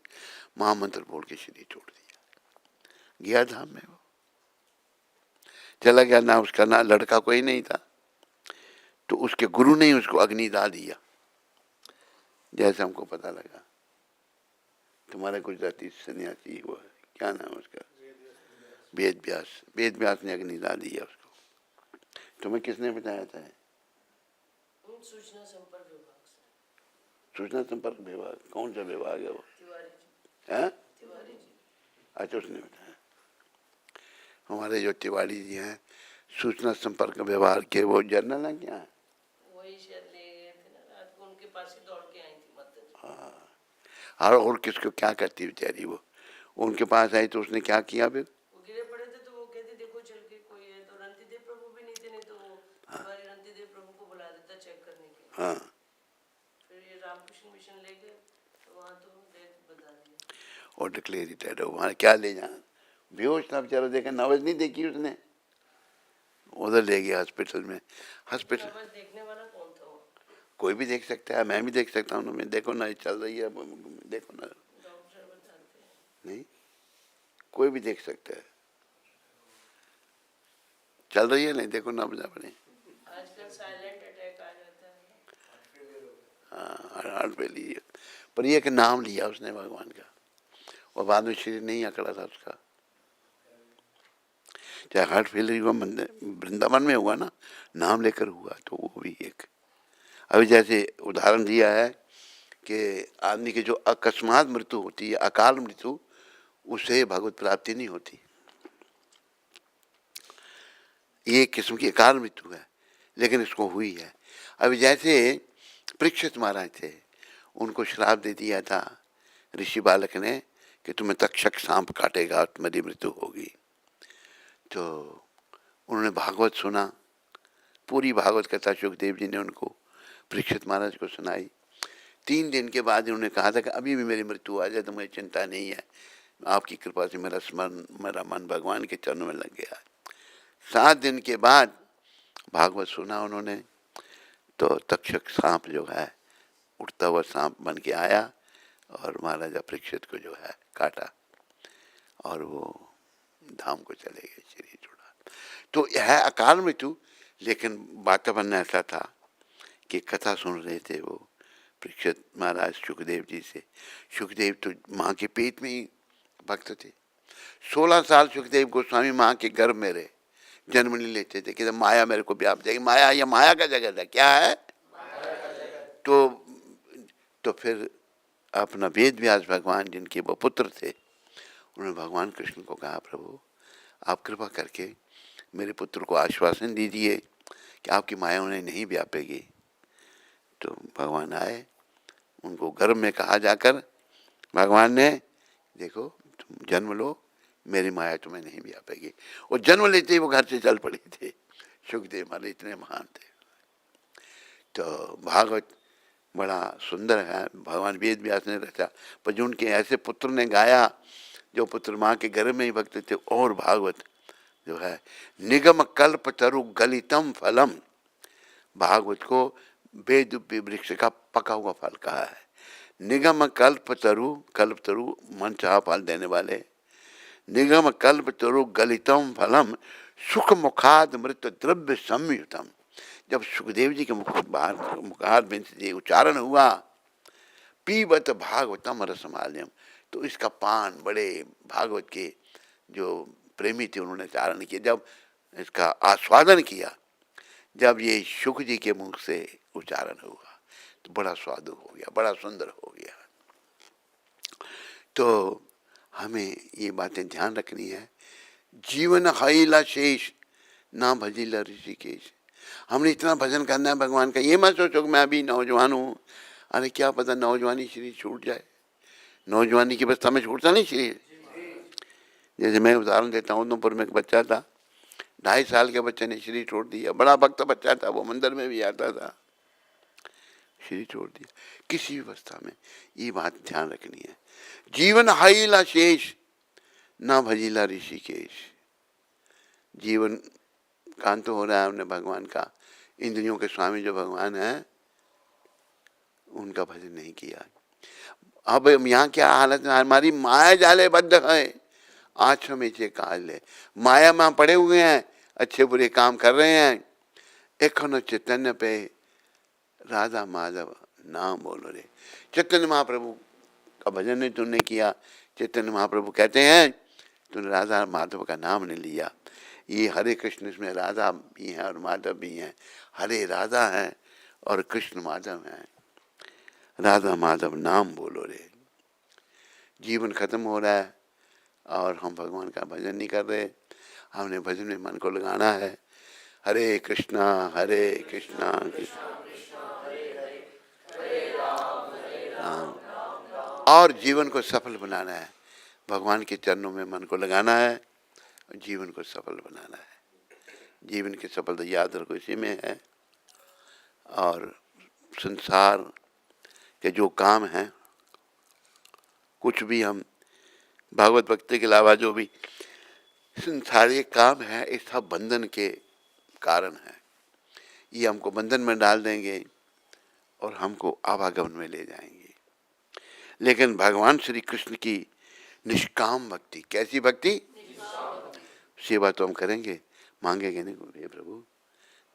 महामंत्र बोल के शरीर छोड़ दिया, गया धाम में वो चला गया। ना उसका ना लड़का कोई नहीं था, तो उसके गुरु ने उसको अग्निदाह दिया। जैसे हमको पता लगा तुम्हारा गुजराती सन्यासी हुआ, क्या नाम उसका, वेद व्यास ने अग्निदाह दिया उसको। तुम्हें किसने बताया था,
सूचना संपर्क विभाग से।
सूचना संपर्क विभाग, कौन सा विभाग है वो, है? अच्छा, उसने बताया। हमारे जो तिवारी जी हैं सूचना संपर्क विभाग के, वो जर्नल है क्या है,
वही शायद ले गए थे ना रात को, उनके पास ही दौड़ के आई थी माता जी।
हाँ, और किसको क्या करती बेचारी वो, उनके पास आई तो उसने क्या किया फिर,
वो गिरे पड़े थे तो वो कहते देखो चल के कोई है, तो रणतीदेव प्रभु भी नहीं थे, नहीं तो वो हमारे रणतीदेव प्रभु को बुला देता चेक करने के लिए।
हाँ,
फिर ये रामकृष्ण मिशन ले गए तो वहाँ तो डेथ बता दिया।
और डिक्लेयर डेड हो, वहाँ क्या ले जाना, बेहोश था बेचारा, देखा नवज नहीं देखी उसने, उधर ले गया हॉस्पिटल में। हॉस्पिटल
बस देखने वाला कौन था वो,
कोई भी देख सकता है, मैं भी देख सकता हूँ, मैं देखो ना चल रही है, देखो ना,
डॉक्टर बताते हैं।
नहीं कोई भी देख सकता है, चल रही है, नहीं देखो ना बजा पड़े।
आजकल साइलेंट अटैक आ जाता है।
हाँ, हार्ट फेल है, पर ये कि नाम लिया उसने भगवान का, और बाद में शरीर नहीं अकड़ा था उसका। चाहे हार्ट फेलियर हुआ वृंदावन में हुआ ना, नाम लेकर हुआ, तो वो भी एक। अभी जैसे उदाहरण दिया है कि आदमी की जो अकस्मात मृत्यु होती है, अकाल मृत्यु, उससे भगवत प्राप्ति नहीं होती, ये एक किस्म की अकाल मृत्यु है, लेकिन इसको हुई है। अभी जैसे परीक्षित महाराज थे, उनको श्राप दे दिया था ऋषि बालक ने कि तुम्हें तक्षक सांप काटेगा और तुम्हारी मृत्यु होगी। तो उन्होंने भागवत सुना, पूरी भागवत कथा सुखदेव जी ने उनको परीक्षित महाराज को सुनाई। 3 दिन के बाद उन्होंने कहा था कि अभी भी मेरी मृत्यु आ जाए तो मुझे चिंता नहीं है, आपकी कृपा से मेरा स्मरण, मेरा मन भगवान के चरणों में लग गया। 7 दिन के बाद भागवत सुना उन्होंने, तो तक्षक सांप जो है उठता हुआ सांप बन के आया और महाराजा परीक्षित को जो है काटा, और वो धाम को चले गए, शरीर छोड़ा। तो यह है अकाल मृत्यु, लेकिन वातावरण ऐसा था कि कथा सुन रहे थे वो परीक्षित महाराज सुखदेव जी से। सुखदेव तो माँ के पेट में ही भक्त थे, 16 साल सुखदेव गोस्वामी माँ के गर्भ में रहे, जन्म नहीं लेते थे कि माया मेरे को व्याप जाएगी। माया, या माया का जगत है, क्या है, तो फिर अपना वेद व्यास भगवान जिनके वो पुत्र थे, उन्होंने भगवान कृष्ण को कहा, प्रभु आप कृपा करके मेरे पुत्र को आश्वासन दीजिए कि आपकी माया उन्हें नहीं व्यापेगी। तो भगवान आए, उनको गर्भ में कहा जाकर भगवान ने, देखो तुम जन्म लो, मेरी माया तुम्हें नहीं व्यापेगी। और जन्म लेते ही वो घर से चल पड़े थे, सुखदेव महाराज इतने महान थे। तो भागवत बड़ा सुंदर है, भगवान वेद व्यास ने रचा, पर जो उनके ऐसे पुत्र ने गाया, जो पुत्र माँ के गर्भ में ही भक्त थे। और भागवत जो है निगम कल्प तरु गलितम फलम, भागवत को बेदुपी वृक्ष का पका हुआ फल कहा है। निगम कल्पतरु मन चाह फल देने वाले, निगम कल्पतरु गलितम फलम सुख मुखाद मृत द्रव्य संयुतम। जब सुखदेव जी के मुखाद में से उच्चारण हुआ पीबत भागवतम रसमाल्यम, तो इसका पान बड़े भागवत के जो प्रेमी थे उन्होंने चारण किया। जब इसका आस्वादन किया, जब ये शुक जी के मुख से उच्चारण हुआ तो बड़ा स्वादु हो गया, बड़ा सुंदर हो गया। तो हमें ये बातें ध्यान रखनी है। जीवन हईला शेष ना भजीला ऋषिकेश। हमने इतना भजन करना है भगवान का। ये मत सोचो कि मैं अभी नौजवान हूँ, अरे क्या पता नौजवानी शरीर छूट जाए। नौजवानी की अवस्था में छूटता नहीं शरीर। जैसे मैं उदाहरण देता हूँ, उधमपुर में एक बच्चा था, 2.5 साल के बच्चे ने शरीर छोड़ दिया। बड़ा भक्त बच्चा था, वो मंदिर में भी आता था, शरीर छोड़ दिया। किसी भी अवस्था में ये बात ध्यान रखनी है। जीवन हाइला शेष ना भजीला ऋषिकेश। जीवन कांत हो रहा है हमने भगवान का, इंद्रियों के स्वामी जो भगवान है उनका भजन नहीं किया। अब यहाँ क्या हालत है, हमारी माया जाले बद्ध है, आँखों में से काल है। माया में पड़े हुए हैं, अच्छे बुरे काम कर रहे हैं। एखनो चैतन्य पे राधा माधव नाम बोलो रे। चैतन्य महाप्रभु का भजन नहीं तुमने किया। चैतन्य महाप्रभु कहते हैं तुमने राधा माधव का नाम नहीं लिया। ये हरे कृष्ण, इसमें राधा भी हैं और माधव भी हैं। हरे राधा है और कृष्ण माधव है। राधा माधव नाम बोलो रे। जीवन खत्म हो रहा है और हम भगवान का भजन नहीं कर रहे। हमने भजन में मन को लगाना है। हरे कृष्णा कृष्णा और जीवन को सफल बनाना है। भगवान के चरणों में मन को लगाना है और जीवन को सफल बनाना है। जीवन की सफलता याद रखो इसी में है। और संसार के जो काम हैं, कुछ भी हम भागवत भक्ति के अलावा जो भी संसारीय काम है, ये सब बंधन के कारण है। ये हमको बंधन में डाल देंगे और हमको आवागमन में ले जाएंगे। लेकिन भगवान श्री कृष्ण की निष्काम भक्ति, कैसी भक्ति? सेवा तो हम करेंगे, मांगेंगे नहीं। हे प्रभु,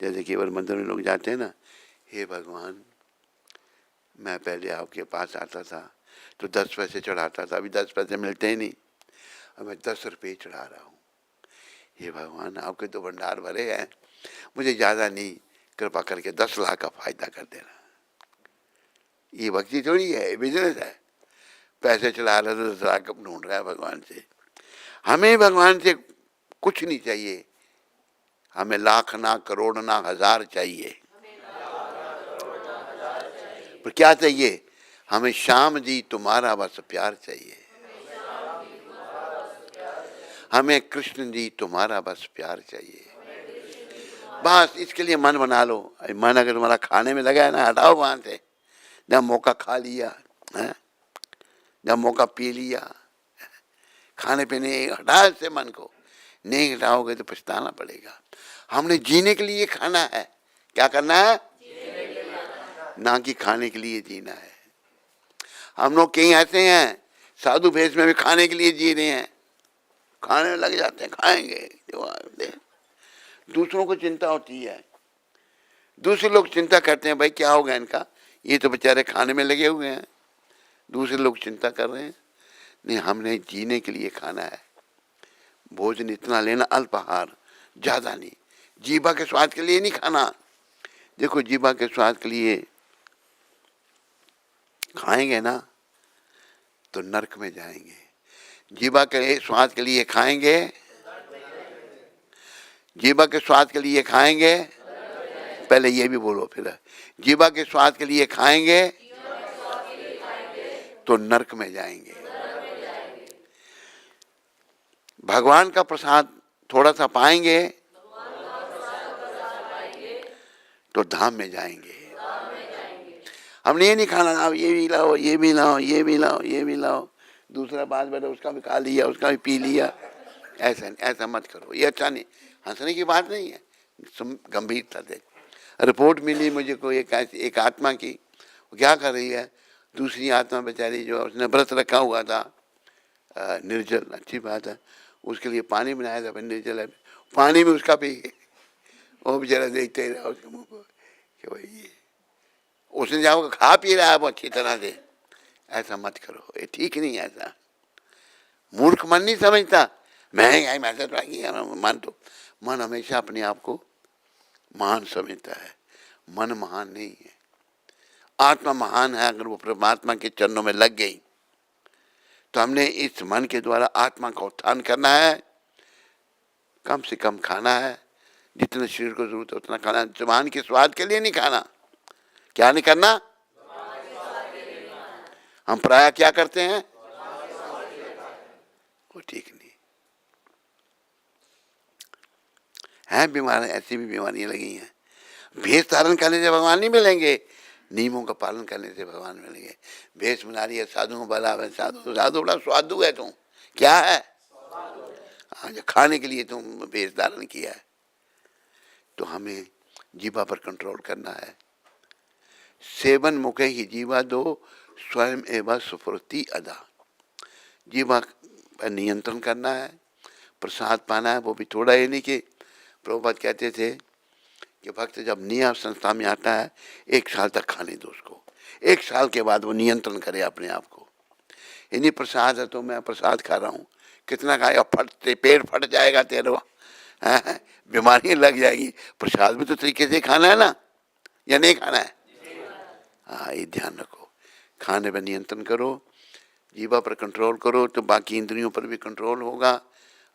जैसे केवल मंदिर में लोग जाते हैं ना, हे भगवान मैं पहले आपके पास आता था तो 10 पैसे चढ़ाता था, अभी 10 पैसे मिलते ही नहीं, अब मैं 10 रुपये चढ़ा रहा हूँ। हे भगवान आपके तो भंडार भरे हैं, मुझे ज़्यादा नहीं, कृपा करके 10 लाख का फायदा कर देना। ये भक्ति थोड़ी है, बिजनेस है। पैसे चढ़ा रहे तो 10 लाख ढूंढ रहा है भगवान से। हमें भगवान से कुछ नहीं चाहिए, हमें लाख ना करोड़ ना हजार चाहिए। पर क्या चाहिए? हमें श्याम जी तुम्हारा बस प्यार चाहिए। हमें कृष्ण जी तुम्हारा बस प्यार चाहिए। बस इसके लिए मन बना लो। मन अगर तुम्हारा खाने में लगा है ना, हटाओ वहां से। जब मौका खा लिया है, जब मौका पी लिया, खाने पीने हटा से मन को, नहीं हटाओगे तो पछताना पड़ेगा। हमने जीने के लिए खाना है। क्या करना है? ना कि खाने के लिए जीना है। हम लोग कहीं ऐसे हैं साधु भेष में भी खाने के लिए जी रहे हैं, खाने में लग जाते हैं, खाएंगे। दूसरों को चिंता होती है, दूसरे लोग चिंता करते हैं भाई क्या होगा इनका, ये तो बेचारे खाने में लगे हुए हैं। दूसरे लोग चिंता कर रहे हैं। नहीं, हमने जीने के लिए खाना है। भोजन इतना लेना, अल्पाहार, ज़्यादा नहीं। जीवा के स्वाद के लिए नहीं खाना। देखो जीवा के स्वाद के लिए खाएंगे ना तो नरक में जाएंगे। जीवा के स्वाद के लिए खाएंगे, जीवा के स्वाद के लिए खाएंगे, पहले ये भी बोलो फिर, जीवा के स्वाद के लिए खाएंगे तो नरक में जाएंगे। भगवान का प्रसाद थोड़ा सा पाएंगे तो धाम में जाएंगे। हमने ये नहीं खाना, आप ये भी लाओ, ये भी लाओ, ये भी लाओ, ये भी लाओ, दूसरा बात बैठा उसका भी खा लिया, उसका भी पी लिया। ऐसा मत करो, ये अच्छा नहीं। हंसने की बात नहीं है, गंभीरता से। रिपोर्ट मिली मुझे को एक आत्मा की, वो क्या कर रही है, दूसरी आत्मा बेचारी जो उसने व्रत रखा हुआ था निर्जल, अच्छी बात है, उसके लिए पानी बनाया था, निर्जल है, पानी में उसका पी गई। वो बेचारा देखते ही रहा उसके मुंह को कि भाई ये उसने जाओ खा पी रहा है वो अच्छी तरह से, ऐसा मत करो, ये ठीक नहीं है। ऐसा मूर्ख मन नहीं समझता, मैं मन तो मन हमेशा अपने आप को महान समझता है, मन महान नहीं है, आत्मा महान है। अगर वो परमात्मा के चरणों में लग गई तो हमने इस मन के द्वारा आत्मा का उत्थान करना है, कम से कम खाना है, जितने शरीर को जरूरत है उतना खाना, जुबान के स्वाद के लिए नहीं खाना। क्या नहीं करना, हम प्राय क्या करते हैं, वो ठीक नहीं है। बीमारियां, ऐसी भी बीमारियां लगी हैं, भेष धारण करने से भगवान नहीं मिलेंगे, नियमों का पालन करने से भगवान मिलेंगे। भेष बना रही है साधुओं वाला, साधु साधु बड़ा स्वादु है, तुम क्या है, हाँ, जो खाने के लिए तुम भेष धारण किया है। तो हमें जीवा पर कंट्रोल करना है। सेवन मुखे ही जीवा दो, स्वयं एवं सुफुर्ती अदा। जीवा पर नियंत्रण करना है, प्रसाद पाना है, वो भी थोड़ा ही नहीं। कि प्रभुपाद कहते थे कि भक्त जब नियम संस्था में आता है 1 साल तक खाने दो उसको, 1 साल के बाद वो नियंत्रण करे अपने आप को। इन्हीं प्रसाद है तो मैं प्रसाद खा रहा हूँ, कितना खाएगा, फटते पेट फट जाएगा तेरा, बीमारी लग जाएगी। प्रसाद भी तो तरीके से खाना है ना, या नहीं खाना है, हाँ, ये ध्यान रखो। खाने पर नियंत्रण करो, जीवा पर कंट्रोल करो तो बाकी इंद्रियों पर भी कंट्रोल होगा।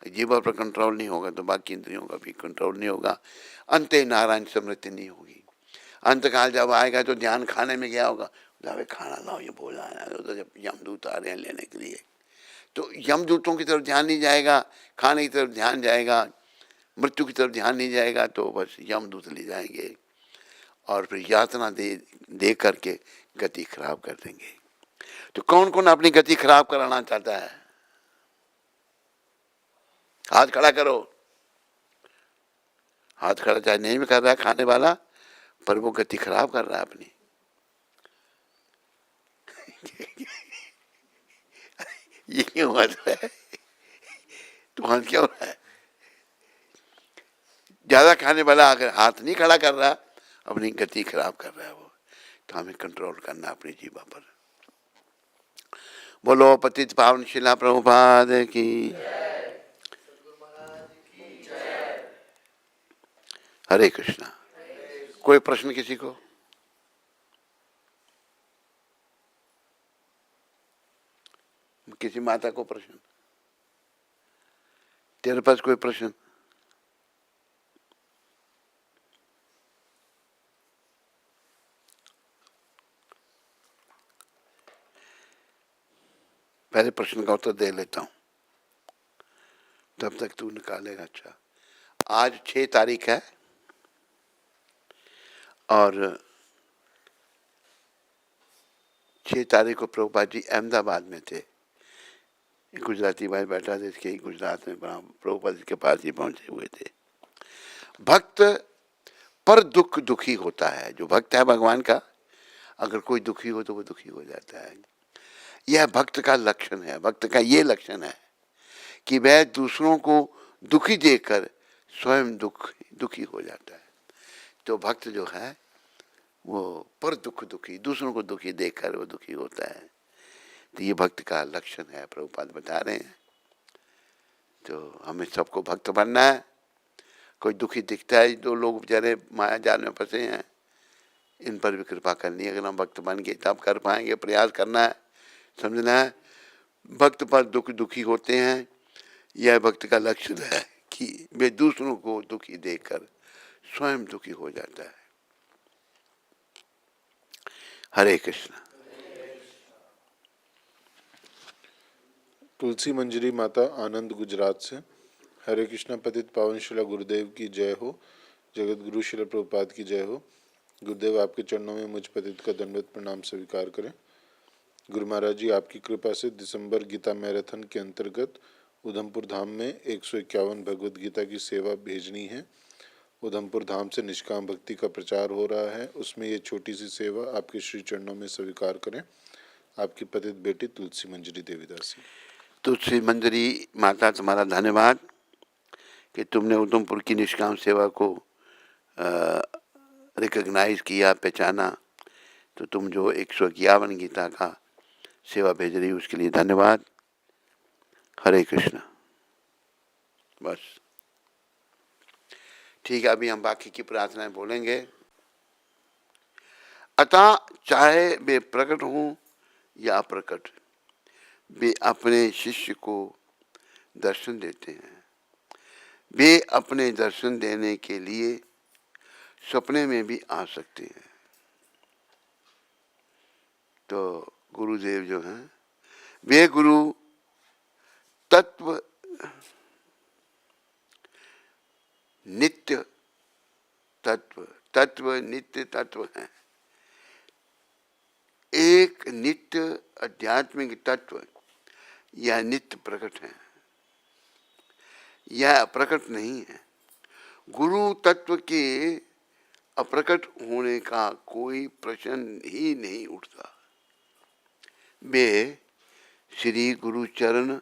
जीवा पर कंट्रोल नहीं होगा तो बाकी इंद्रियों का भी कंट्रोल नहीं होगा। अंते नारायण स्मृति नहीं होगी। अंतकाल जब आएगा तो ध्यान खाने में गया होगा, खाना लाओ, ये बोला है तो जब यमदूत आ रहे हैं लेने के लिए, तो यमदूतों की तरफ ध्यान नहीं जाएगा, खाने की तरफ ध्यान जाएगा, मृत्यु की तरफ ध्यान नहीं जाएगा, तो बस यमदूत ले जाएंगे और फिर यातना दे करके गति खराब कर देंगे। तो कौन कौन अपनी गति खराब कराना चाहता है, हाथ खड़ा करो। हाथ खड़ा चाहे नहीं भी कर रहा है खाने वाला, पर वो गति खराब कर रहा है अपनी। ये क्यों हुआ है, तुम्हारा क्यों हो रहा है। ज्यादा खाने वाला अगर हाथ नहीं खड़ा कर रहा, अपनी गति खराब कर रहा है वो। तो हमें कंट्रोल करना अपनी जीवा पर। बोलो पतित पावन शिला प्रभुपाद की, हरे कृष्णा। कोई प्रश्न किसी को, किसी माता को प्रश्न, तेरे पास कोई प्रश्न? पहले प्रश्न का उत्तर दे लेता हूं, तब तक तू निकालेगा। अच्छा, आज 6 तारीख है और 6 तारीख को प्रभुपाद जी अहमदाबाद में थे। गुजराती भाई बैठा थे, इसके गुजरात में प्रभुपाद जी के पास ही पहुंचे हुए थे। भक्त पर दुखी होता है। जो भक्त है भगवान का, अगर कोई दुखी हो तो वो दुखी हो जाता है। यह भक्त का लक्षण है। भक्त का ये लक्षण है कि वह दूसरों को दुखी देखकर स्वयं दुखी हो जाता है। तो भक्त जो है वो पर दुखी, दूसरों को दुखी देखकर वो दुखी होता है। तो ये भक्त का लक्षण है, प्रभुपाद बता रहे हैं। तो हमें सबको भक्त बनना है। कोई दुखी दिखता है, 2 लोग बेचारे माया जाल में फंसे हैं, इन पर भी कृपा करनी है। अगर हम भक्त बन गए तब कर पाएंगे, प्रयास करना है, समझना है। भक्त पर दुखी होते हैं, यह भक्त का लक्षण है कि वे दूसरों को दुखी देखकर स्वयं दुखी हो जाता है। हरे कृष्ण।
तुलसी मंजरी माता आनंद गुजरात से। हरे कृष्णा। पतित पावन शिला गुरुदेव की जय हो। जगत गुरु शिला प्रभुपाद की जय हो। गुरुदेव आपके चरणों में मुझ पतित का दंडवत प्रणाम स्वीकार करें। गुरु महाराज जी, आपकी कृपा से दिसंबर गीता मैराथन के अंतर्गत उधमपुर धाम में 151 भगवद गीता की सेवा भेजनी है। उधमपुर धाम से निष्काम भक्ति का प्रचार हो रहा है, उसमें ये छोटी सी सेवा आपके श्री चरणों में स्वीकार करें। आपकी पतित बेटी तुलसी मंजरी देवीदासी।
तुलसी मंजरी माता, तुम्हारा धन्यवाद कि तुमने उधमपुर की निष्काम सेवा को रिकग्नाइज किया, पहचाना। तो तुम जो 151 गीता का सेवा भेज रही उसके लिए धन्यवाद। हरे कृष्णा। बस ठीक है, अभी हम बाकी की प्रार्थनाएं बोलेंगे। अतः चाहे वे प्रकट हों या अप्रकट, वे अपने शिष्य को दर्शन देते हैं। वे अपने दर्शन देने के लिए सपने में भी आ सकते हैं। तो गुरुदेव जो हैं, वे गुरु तत्व नित्य तत्व नित्य तत्व हैं। एक नित्य आध्यात्मिक तत्व यह नित्य प्रकट है, यह अप्रकट नहीं है। गुरु तत्व के अप्रकट होने का कोई प्रश्न ही नहीं उठता। वे श्री गुरु चरण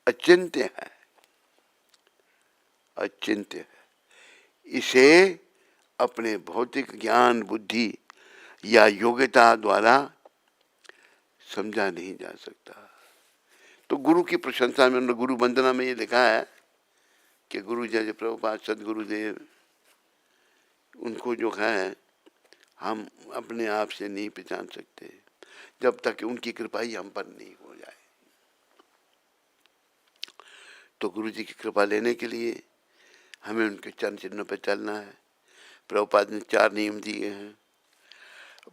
अचिंत्य है, अचिंत्य है। इसे अपने भौतिक ज्ञान, बुद्धि या योग्यता द्वारा समझा नहीं जा सकता। तो गुरु की प्रशंसा में, गुरु वंदना में ये लिखा है कि गुरु जय प्रभुपाद सदगुरुदेव, उनको जो है हम अपने आप से नहीं पहचान सकते जब तक कि उनकी कृपा ही हम पर नहीं हो जाए। तो गुरु जी की कृपा लेने के लिए हमें उनके चरण चिन्हों पर चलना है। प्रभुपाद ने 4 नियम दिए हैं,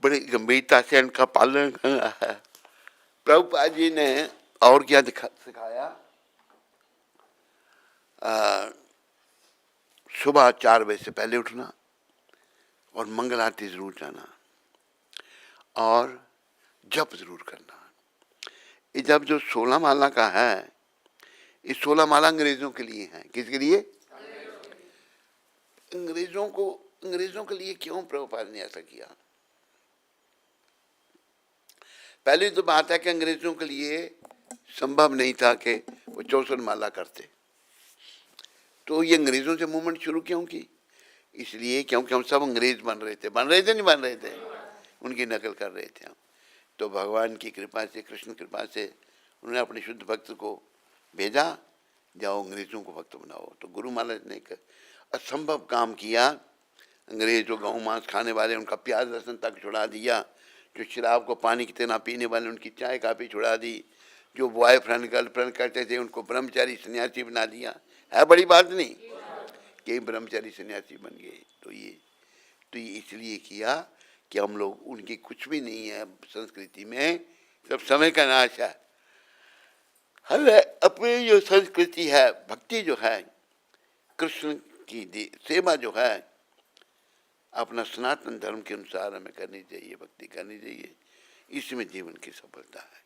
बड़ी गंभीरता से उनका पालन करना है। प्रभुपाद जी ने और क्या सिखाया? सुबह 4 बजे से पहले उठना और मंगल आरती जरूर जाना और जप जरूर करना। ये जब जो 16 माला का है, ये 16 माला अंग्रेजों के लिए है। किसके लिए? अंग्रेजों के लिए क्यों प्रभुपाद ने ऐसा किया? पहली तो बात है कि अंग्रेजों के लिए संभव नहीं था कि वो 64 माला करते। तो ये अंग्रेजों से मूवमेंट शुरू क्यों की? इसलिए क्योंकि हम सब अंग्रेज बन रहे थे, नहीं बन रहे थे, उनकी नकल कर रहे थे हम। तो भगवान की कृपा से, कृष्ण कृपा से उन्होंने अपने शुद्ध भक्त को भेजा, जाओ अंग्रेजों को भक्त बनाओ। तो गुरु महाराज ने एक असंभव काम किया। अंग्रेज जो गौ मांस खाने वाले, उनका प्याज लहसुन तक छुड़ा दिया। जो शराब को पानी की तरह पीने वाले, उनकी चाय काफ़ी छुड़ा दी। जो बॉयफ्रेंड गर्लफ्रेंड करते थे, उनको ब्रह्मचारी सन्यासी बना दिया। है बड़ी बात नहीं कि ब्रह्मचारी सन्यासी बन गए। तो ये इसलिए किया कि हम लोग, उनकी कुछ भी नहीं है संस्कृति में, सब समय का नाश है। हर अपनी जो संस्कृति है, भक्ति जो है, कृष्ण की सेवा जो है, अपना सनातन धर्म के अनुसार हमें करनी चाहिए, भक्ति करनी चाहिए। इसमें जीवन की सफलता है।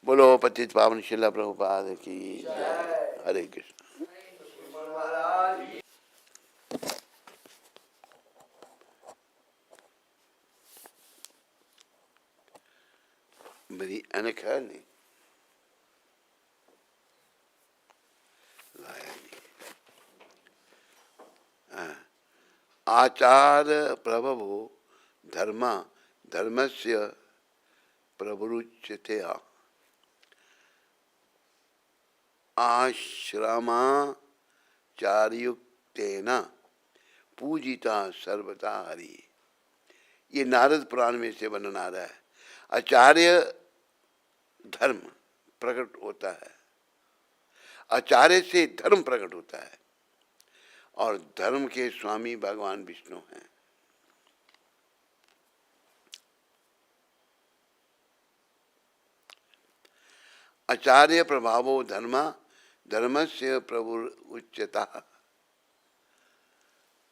बोलो पतित पावन शिला प्रभुपाद की जय। हरे कृष्ण। मेरी अनक है नहीं, लाया नहीं। आचार प्रभवो धर्मस्य प्रवरुच्यते। आश्रमाचार्युक्तेन पूजिता सर्वथा हरि। ये नारद पुराण में से वर्णन आ रहा है। आचार्य धर्म प्रकट होता है, आचार्य से धर्म प्रकट होता है, और धर्म के स्वामी भगवान विष्णु हैं। आचार्य प्रभावो धर्मस्य प्रवुच्यता।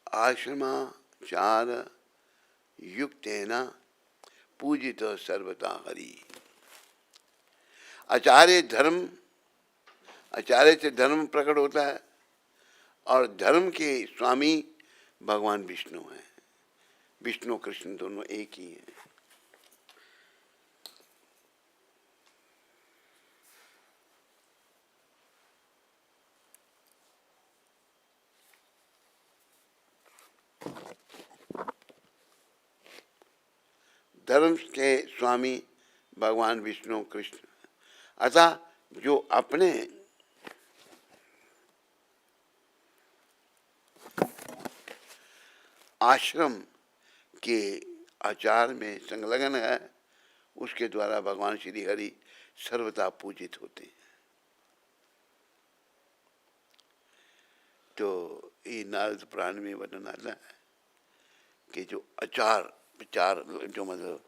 आश्रमाचार युक्तेन पूजित सर्वथा हरि। आचार्य से धर्म प्रकट होता है, और धर्म के स्वामी भगवान विष्णु हैं। विष्णु कृष्ण दोनों एक ही हैं। धर्म के स्वामी भगवान विष्णु कृष्ण। अतः जो अपने आश्रम के आचार में संलग्न है, उसके द्वारा भगवान श्री हरि सर्वदा पूजित होते हैं। तो ये नारद पुराण में वर्णन आता है कि जो आचार विचार जो मतलब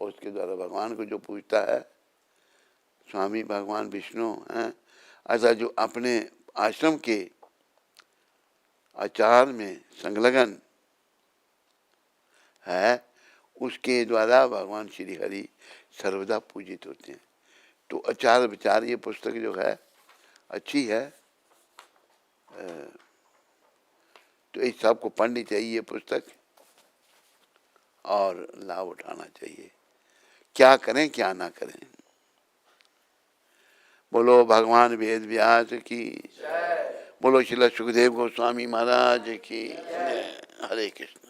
उसके द्वारा भगवान को जो पूजता है, स्वामी भगवान विष्णु हैं। अतः जो अपने आश्रम के आचार में संलग्न है, उसके द्वारा भगवान श्री हरि सर्वदा पूजित होते हैं। तो आचार विचार ये पुस्तक जो है अच्छी है, तो इस सबको पढ़नी चाहिए ये पुस्तक और लाभ उठाना चाहिए। क्या करें क्या ना करें। बोलो भगवान वेद व्यास की, बोलो श्रील सुखदेव गोस्वामी महाराज की। हरे कृष्ण।